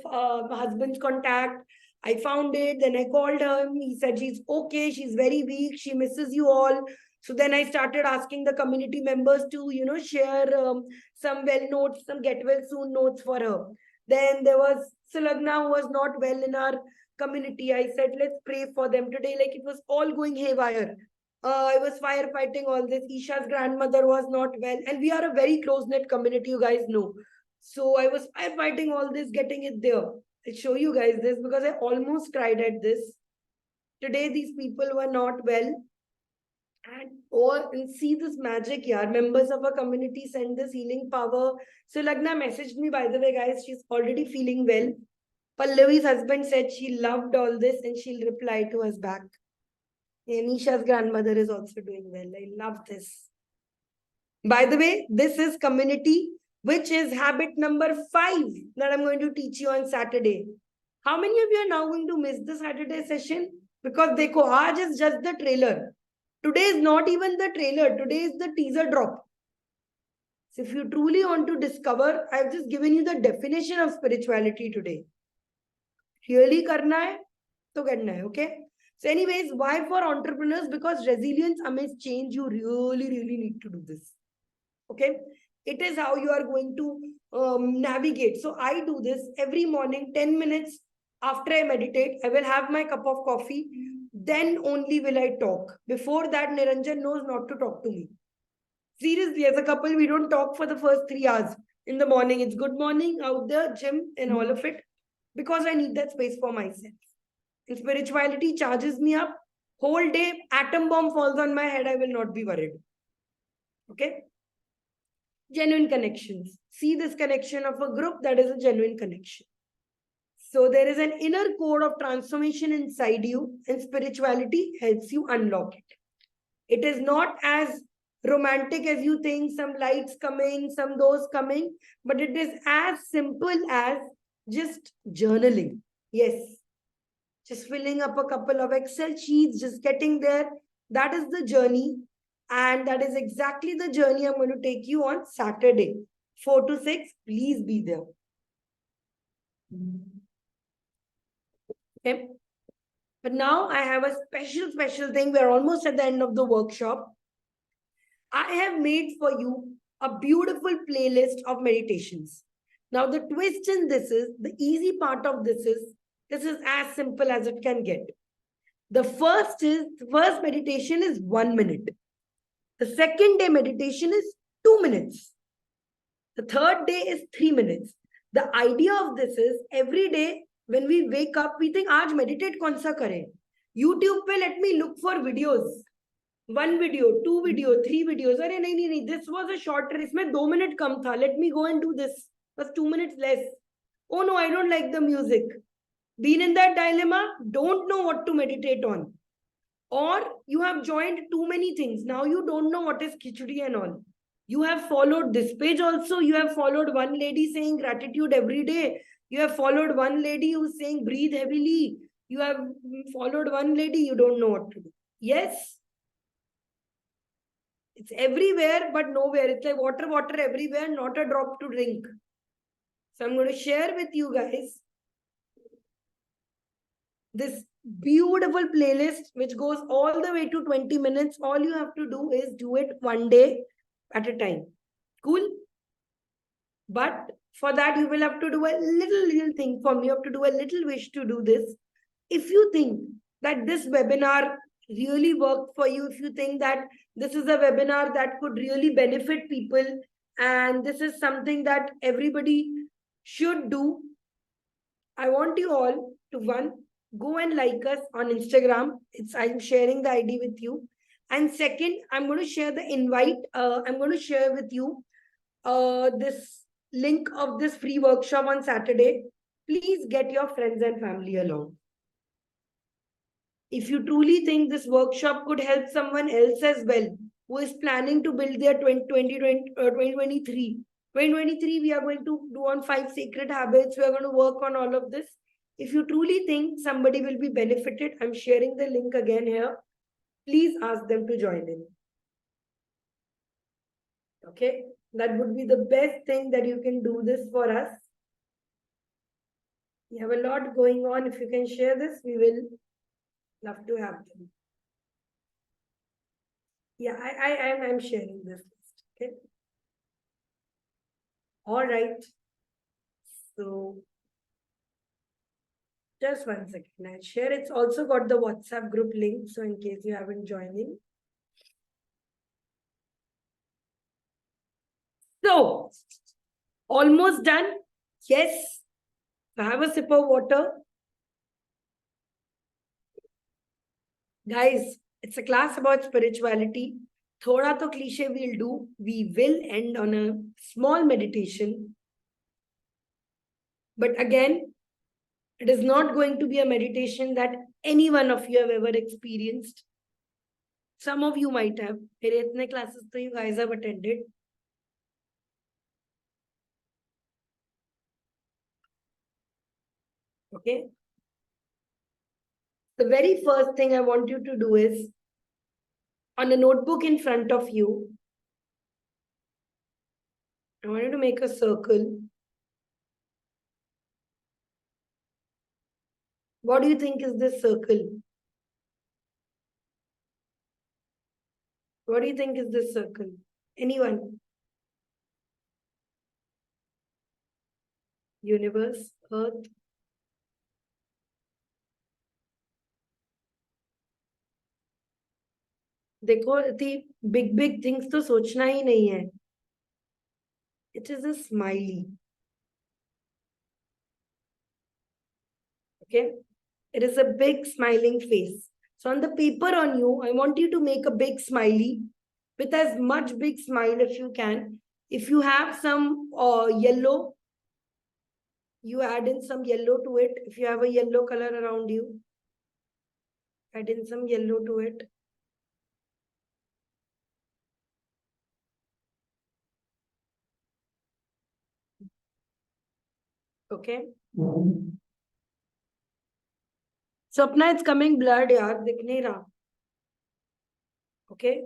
husband's contact. I found it. Then I called him. He said she's okay. She's very weak. She misses you all. So then I started asking the community members to, share some well notes, some get well soon notes for her. Then there was Sulagna who was not well in our community. I said, let's pray for them today. Like it was all going haywire. I was firefighting all this. Isha's grandmother was not well. And we are a very close-knit community, you guys know. So I was firefighting all this, getting it there. I'll show you guys this because I almost cried at this. Today, these people were not well. And see this magic, yeah. Members of our community send this healing power. So Lagna messaged me, by the way, guys, she's already feeling well. Pallavi's husband said she loved all this and she'll reply to us back. And Nisha's grandmother is also doing well. I love this. By the way, this is community, which is habit number 5 that I'm going to teach you on Saturday. How many of you are now going to miss the Saturday session? Because dekho, aaj is just the trailer. Today is not even the trailer. Today is the teaser drop. So if you truly want to discover, I've just given you the definition of spirituality today. Really karna hai, to karna hai, okay? So anyways, why for entrepreneurs? Because resilience amidst change, you really need to do this. Okay? It is how you are going to navigate. So I do this every morning, 10 minutes after I meditate. I will have my cup of coffee. Then only will I talk. Before that, Niranjan knows not to talk to me. Seriously, as a couple, we don't talk for the first 3 hours in the morning. It's good morning, out there, gym, and all of it. Because I need that space for myself. And spirituality charges me up. Whole day, atom bomb falls on my head, I will not be worried. Okay? Genuine connections. See this connection of a group, that is a genuine connection. So there is an inner code of transformation inside you, and spirituality helps you unlock it. It is not as romantic as you think, some lights coming, some those coming, but it is as simple as just journaling. Yes. Just filling up a couple of Excel sheets, just getting there. That is the journey. And that is exactly the journey I'm going to take you on Saturday, 4 to 6. Please be there. Okay. But now I have a special thing. We're almost at the end of the workshop. I have made for you a beautiful playlist of meditations. Now, the twist in this is, the easy part of this is as simple as it can get. The first meditation is 1 minute. The second day meditation is 2 minutes. The third day is 3 minutes. The idea of this is, every day when we wake up, we think, aaj meditate kaun sa kare? YouTube pe let me look for videos. 1 video, 2 video, 3 videos. Arey nahi, this was a short race. Mein 2 minute kam tha. Let me go and do this. Was 2 minutes less. Oh no, I don't like the music. Been in that dilemma, don't know what to meditate on. Or you have joined too many things. Now you don't know what is khichdi and all. You have followed this page also. You have followed one lady saying gratitude every day. You have followed one lady who's saying breathe heavily. You have followed one lady, you don't know what to do. Yes. It's everywhere, but nowhere. It's like water everywhere, not a drop to drink. So I'm going to share with you guys this beautiful playlist, which goes all the way to 20 minutes. All you have to do is do it one day at a time. Cool? But for that, you will have to do a little thing for me. You have to do a little wish to do this. If you think that this webinar really worked for you, if you think that this is a webinar that could really benefit people, and this is something that everybody should do, I want you all to, one, go and like us on Instagram. I'm sharing the ID with you. And second, I'm going to share the invite. I'm going to share with you this link of this free workshop on Saturday. Please get your friends and family along. If you truly think this workshop could help someone else as well, who is planning to build their 2023, we are going to do on 5 sacred habits. We are going to work on all of this. If you truly think somebody will be benefited, I'm sharing the link again here. Please ask them to join in. Okay, that would be the best thing that you can do this for us. We have a lot going on. If you can share this, we will love to have them. Yeah, I'm sharing this list. Okay. All right. So just 1 second. I'll share. It's also got the WhatsApp group link. So in case you haven't joined in. So almost done. Yes. Have a sip of water. Guys, it's a class about spirituality. Thoda to cliche we'll do. We will end on a small meditation. But again, it is not going to be a meditation that any one of you have ever experienced. Some of you might have. Mere classes to you guys have attended. Okay. The very first thing I want you to do is, on a notebook in front of you, I want you to make a circle. What do you think is this circle? What do you think is this circle? Anyone? Universe, Earth. देखो इतनी big things तो सोचना ही नहीं है. It is a smiley. Okay. It is a big smiling face. So on the paper on you, I want you to make a big smiley with as much big smile if you can. If you have some yellow, you add in some yellow to it. If you have a yellow color around you, add in some yellow to it. Okay. So अपना it's coming blurred यार, दिख नहीं रहा. Okay.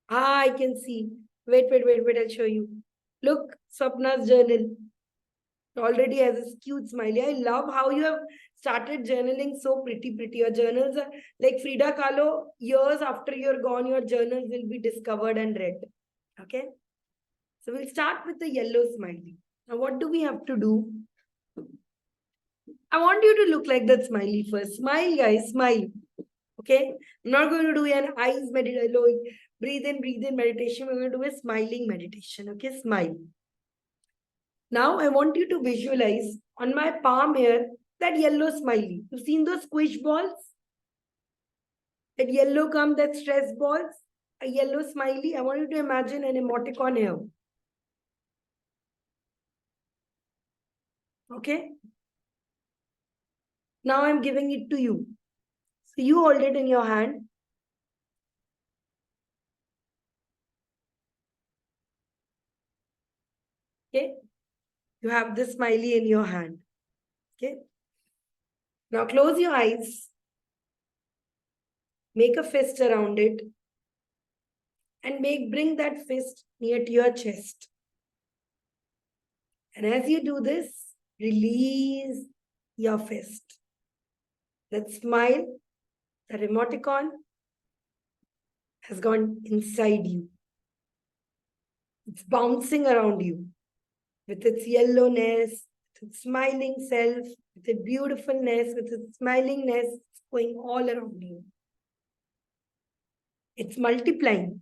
Ah, I can see. Wait. I'll show you. Look, Swapna's journal already has a cute smiley. I love how you have started journaling so pretty. Your journals are like Frida Kahlo. Years after you're gone, your journals will be discovered and read. Okay. So we'll start with the yellow smiley. Now, what do we have to do? I want you to look like that smiley first. Smile, guys, smile. Okay. I'm not going to do an eyes meditation, breathe in meditation. We're going to do a smiling meditation. Okay. Smile. Now I want you to visualize on my palm here that yellow smiley. You've seen those squish balls? That yellow come, that stress balls? A yellow smiley. I want you to imagine an emoticon here. Okay. Now I'm giving it to you. So you hold it in your hand. Okay. You have this smiley in your hand. Okay. Now close your eyes. Make a fist around it. And bring that fist near to your chest. And as you do this, release your fist. That smile, that emoticon has gone inside you. It's bouncing around you with its yellowness, with its smiling self, with its beautifulness, with its smilingness. It's going all around you. It's multiplying.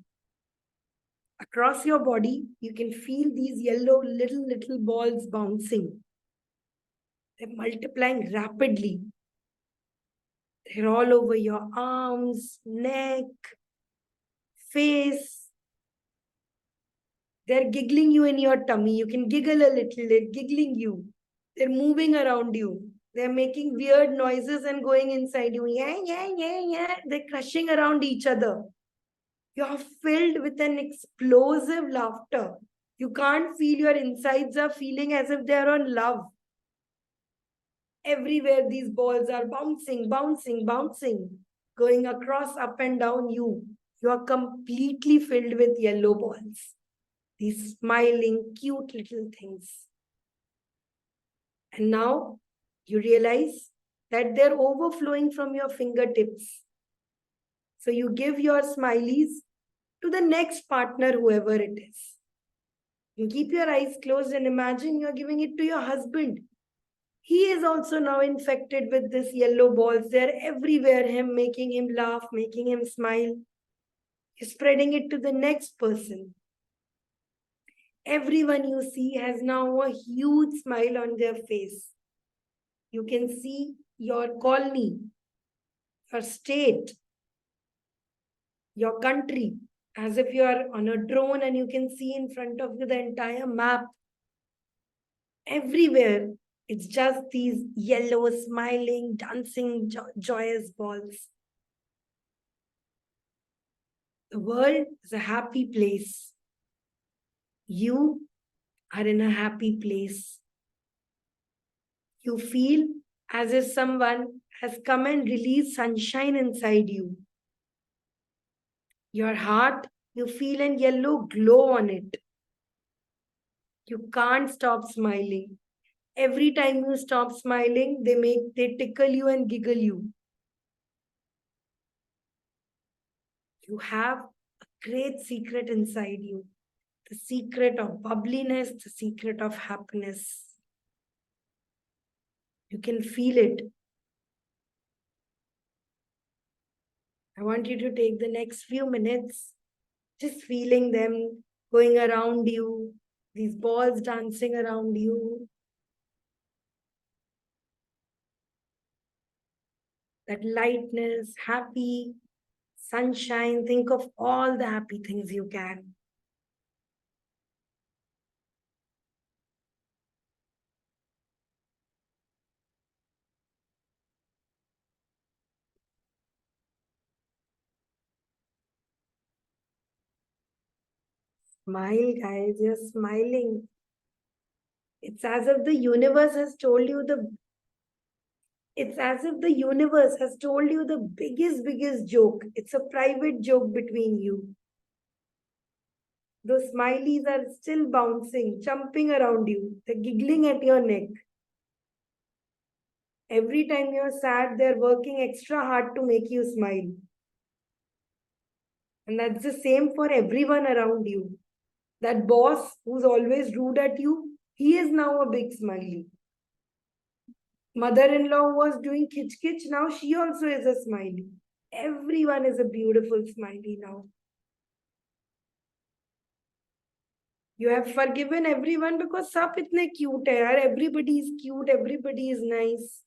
Across your body, you can feel these yellow little balls bouncing. They're multiplying rapidly. They're all over your arms, neck, face. They're giggling you in your tummy. You can giggle a little, they're giggling you. They're moving around you. They're making weird noises and going inside you. Yeah. They're crushing around each other. You're filled with an explosive laughter. You can't feel your insides are feeling as if they're on love. Everywhere these balls are bouncing, going across, up and down you. You are completely filled with yellow balls. These smiling, cute little things. And now you realize that they're overflowing from your fingertips. So you give your smileys to the next partner, whoever it is. You keep your eyes closed and imagine you're giving it to your husband. He is also now infected with this yellow balls. They're everywhere, making him laugh, making him smile. You're spreading it to the next person. Everyone you see has now a huge smile on their face. You can see your colony, your state, your country, as if you are on a drone and you can see in front of you the entire map. Everywhere, it's just these yellow, smiling, dancing, joyous balls. The world is a happy place. You are in a happy place. You feel as if someone has come and released sunshine inside you. Your heart, you feel a yellow glow on it. You can't stop smiling. Every time you stop smiling, they tickle you and giggle you. You have a great secret inside you. The secret of bubbliness, the secret of happiness. You can feel it. I want you to take the next few minutes just feeling them going around you, these balls dancing around you. That lightness, happy, sunshine. Think of all the happy things you can. Smile, guys, you're smiling. It's as if the universe has told you it's as if the universe has told you the biggest joke. It's a private joke between you. Those smileys are still bouncing, jumping around you. They're giggling at your neck. Every time you're sad, they're working extra hard to make you smile. And that's the same for everyone around you. That boss who's always rude at you, he is now a big smiley. Mother-in-law was doing kitch-kitch, now she also is a smiley. Everyone is a beautiful smiley now. You have forgiven everyone because सब इतने cute है यार. Everybody is cute, everybody is nice.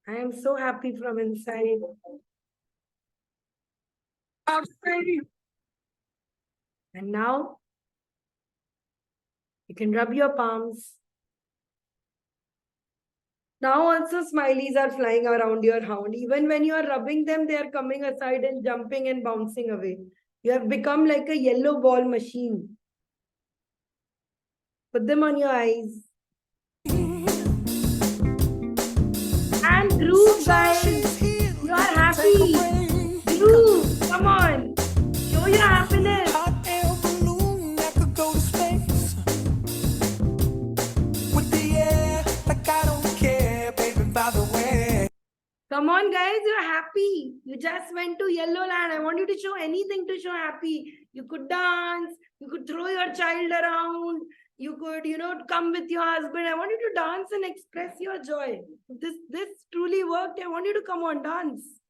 I am so happy from inside. And now you can rub your palms. Now also smileys are flying around your hound. Even when you are rubbing them, they are coming aside and jumping and bouncing away. You have become like a yellow ball machine. Put them on your eyes. And groove, guys. You are happy. Groove. Come on. Show your happiness. Hot air balloon that could go to space. With the air, like I don't care, baby, by the way. Come on, guys. You're happy. You just went to Yellow Land. I want you to show anything to show happy. You could dance. You could throw your child around. You could, come with your husband. I want you to dance and express your joy. This truly worked. I want you to come on, dance.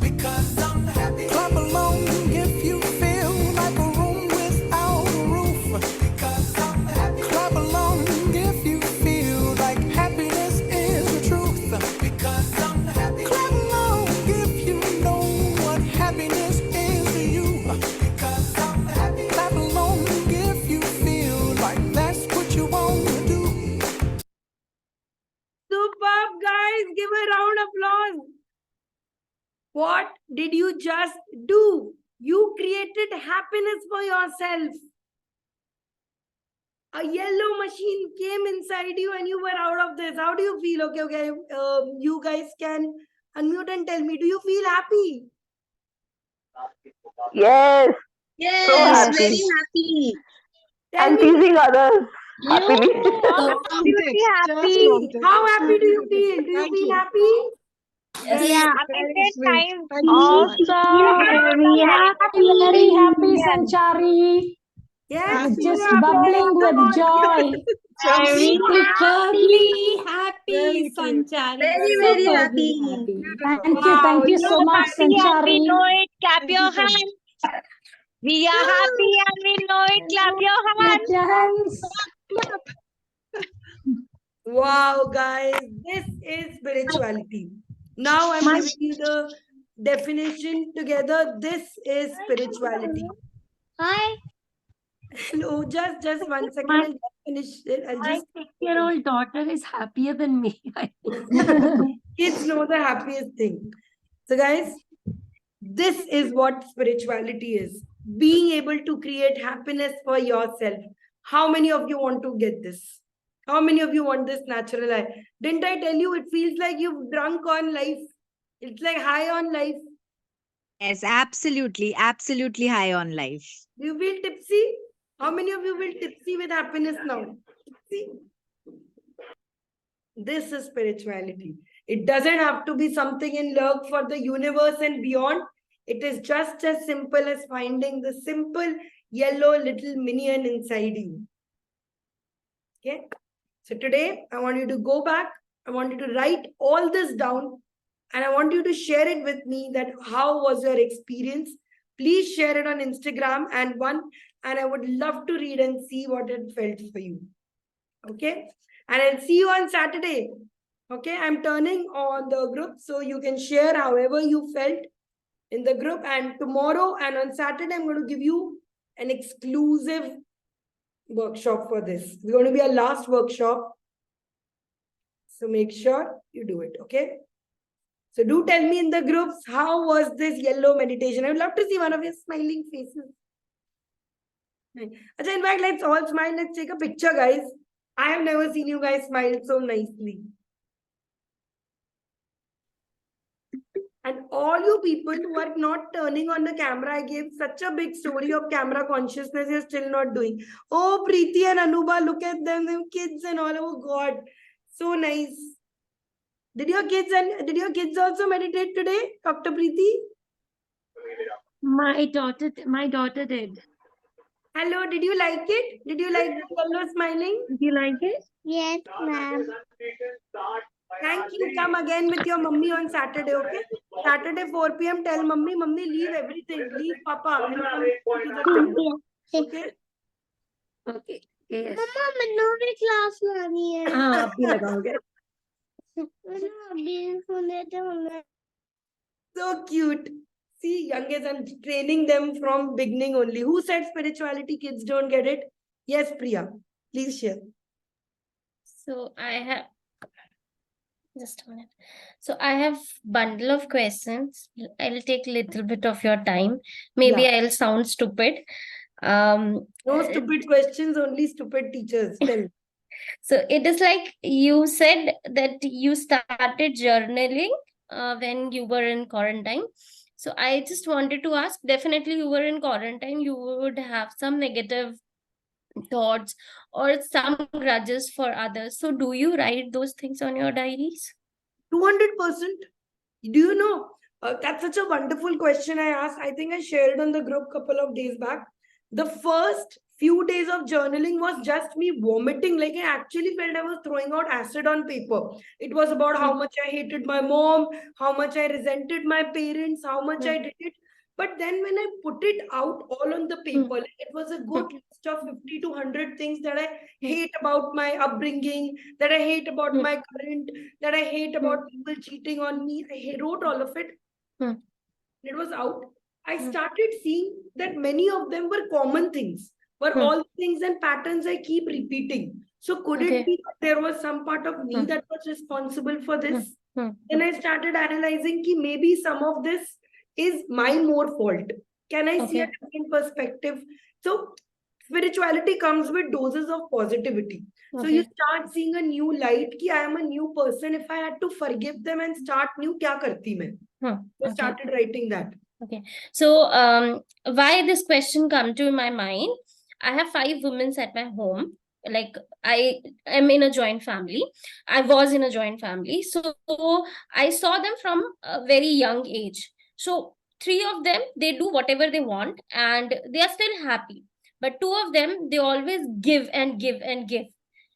Because I'm happy. Clap along if you feel like a room without a roof. Because I'm happy. Clap along if you feel like happiness is the truth. Because I'm happy. Clap along if you know what happiness is to you. Because I'm happy. Clap along if you feel like that's what you want to do. Superb, guys. Give a round of applause. What did you just do? You created happiness for yourself. A yellow machine came inside you and you were out of this. How do you feel? Okay. You guys can unmute and tell me. Do you feel happy? Yes, so Yes, happy. very happy. Tell And me. teasing others happily. Absolutely happy. How happy do you feel? Do you feel happy? Yeah. Time. Awesome. Very happy, Sanchari. Yes, Just you're bubbling happy. with Come on. joy. very Superbly happy, Sanchari. very Superbly happy. happy. Wow, Thank you so much, Sanchari. it. Clap your hands. We are happy and we know it. Clap your Clap your hands. Wow, guys, this is spirituality. Now I'm giving you the definition together. This is spirituality. Hi. No, just 1 second. I'll just finish it. I'll My just 6-year-old daughter is happier than me. kids know the happiest thing. So, guys, this is what spirituality is. Being able to create happiness for yourself. How many of you want to get this? How many of you want this natural high? Didn't I tell you it feels like you've drunk on life? It's like high on life. Yes, absolutely high on life. Do you feel tipsy? How many of you feel tipsy with happiness now? See? This is spirituality. It doesn't have to be something in love for the universe and beyond. It is just as simple as finding the simple yellow little minion inside you. Okay? So today, I want you to go back. I want you to write all this down. And I want you to share it with me that how was your experience. Please share it on Instagram and I would love to read and see what it felt for you. Okay? And I'll see you on Saturday. Okay? I'm turning on the group so you can share however you felt in the group. And tomorrow and on Saturday, I'm going to give you an exclusive workshop for this. It's going to be our last workshop. So make sure you do it. Okay? So do tell me in the groups, how was this yellow meditation? I would love to see one of your smiling faces. In fact, let's all smile. Let's take a picture, guys. I have never seen you guys smile so nicely. And all you people who are not turning on the camera, I gave such a big story of camera consciousness, you're still not doing. Oh, Preeti and Anuba, look at them kids and all. Oh God, so nice. Did your kids also meditate today, Dr. Preeti? My daughter did. Hello, did you like it? Did you like the color smiling? Did you like it? Yes, ma'am. Thank you. Come again with your mummy on Saturday, okay? Saturday 4 p.m. Tell mummy, leave everything. Leave papa and come to the camp. Okay? Okay. Yes. मम्मा मैंने भी class लानी है हाँ, आप भी लगाओगे. मैंने अभी सुने थे So cute. See, youngest and training them from beginning only. Who said spirituality kids don't get it? Yes, Priya. Please share. So I have just a minute. So I have bundle of questions. I'll take a little bit of your time. Maybe Yeah. I'll sound stupid. No stupid questions, only stupid teachers. Tell me. So it is like you said that you started journaling when you were in quarantine. So I just wanted to ask, definitely you were in quarantine, you would have some negative thoughts or some grudges for others. So do you write those things on your diaries? 200%. Do you know? That's such a wonderful question I asked. I think I shared on the group couple of days back. The first few days of journaling was just me vomiting. Like I actually felt I was throwing out acid on paper. It was about how much I hated my mom, how much I resented my parents, how much I did it. But then when I put it out all on the paper, like it was a good list of 50 to 100 things that I hate about my upbringing, that I hate about my current, that I hate about people cheating on me. I wrote all of it. It was out. I started seeing that many of them were common things, were all things and patterns I keep repeating. So could it be that there was some part of me that was responsible for this? Then I started analyzing ki maybe some of this is my more fault. Can I see a different perspective? So spirituality comes with doses of positivity. So you start seeing a new light ki I am a new person. If I had to forgive them and start new, kya karti main? I started writing that. Okay. So why this question come to my mind? I have 5 women at my home. Like I am in a joint family. I was in a joint family. So I saw them from a very young age. So 3 of them, they do whatever they want and they are still happy. But 2 of them, they always give and give and give.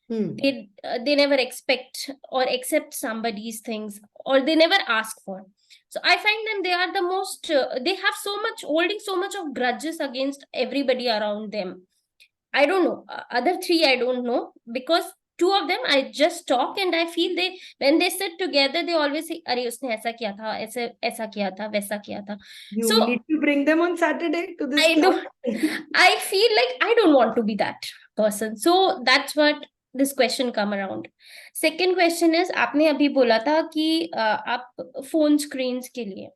They never expect or accept somebody's things, or they never ask for. So I find them, they are the most they have so much, holding so much of grudges against everybody around them. I don't know, other 3 I don't know, because 2 of them I just talk and I feel they, when they sit together, they always say अरे उसने ऐसा किया था, ऐसा किया था, वैसा किया था. You So need to bring them on Saturday to this I class. I feel like I don't want to be that person. So that's what this question come around. Second question is, आपने अभी बोला था कि आप phone screens के लिए,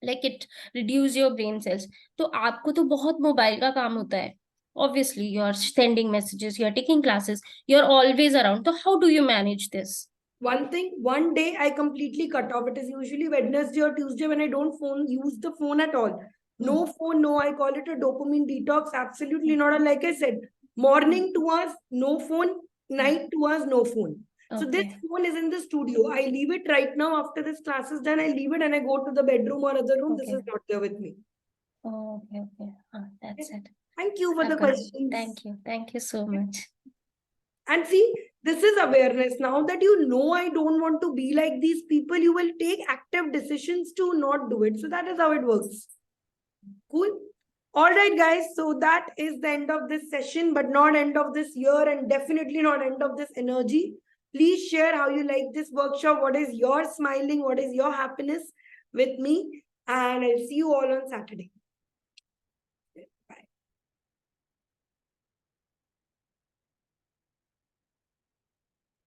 like it reduce your brain cells. तो आपको तो बहुत मोबाइल का काम होता है. Obviously, you're sending messages, you're taking classes, you're always around. So how do you manage this? One thing, one day I completely cut off. It is usually Wednesday or Tuesday when I don't use the phone at all. No phone, no. I call it a dopamine detox. Absolutely not. And like I said, morning 2 hours, no phone. Night 2 hours, no phone. So this phone is in the studio. I leave it right now after this class is done. I leave it and I go to the bedroom or other room. This is not there with me. Oh, okay. That's it. Thank you for the questions. Thank you so much. And see, this is awareness. Now that you know I don't want to be like these people, you will take active decisions to not do it. So that is how it works. Cool. All right, guys. So that is the end of this session, but not end of this year and definitely not end of this energy. Please share how you like this workshop. What is your smiling? What is your happiness with me? And I'll see you all on Saturday.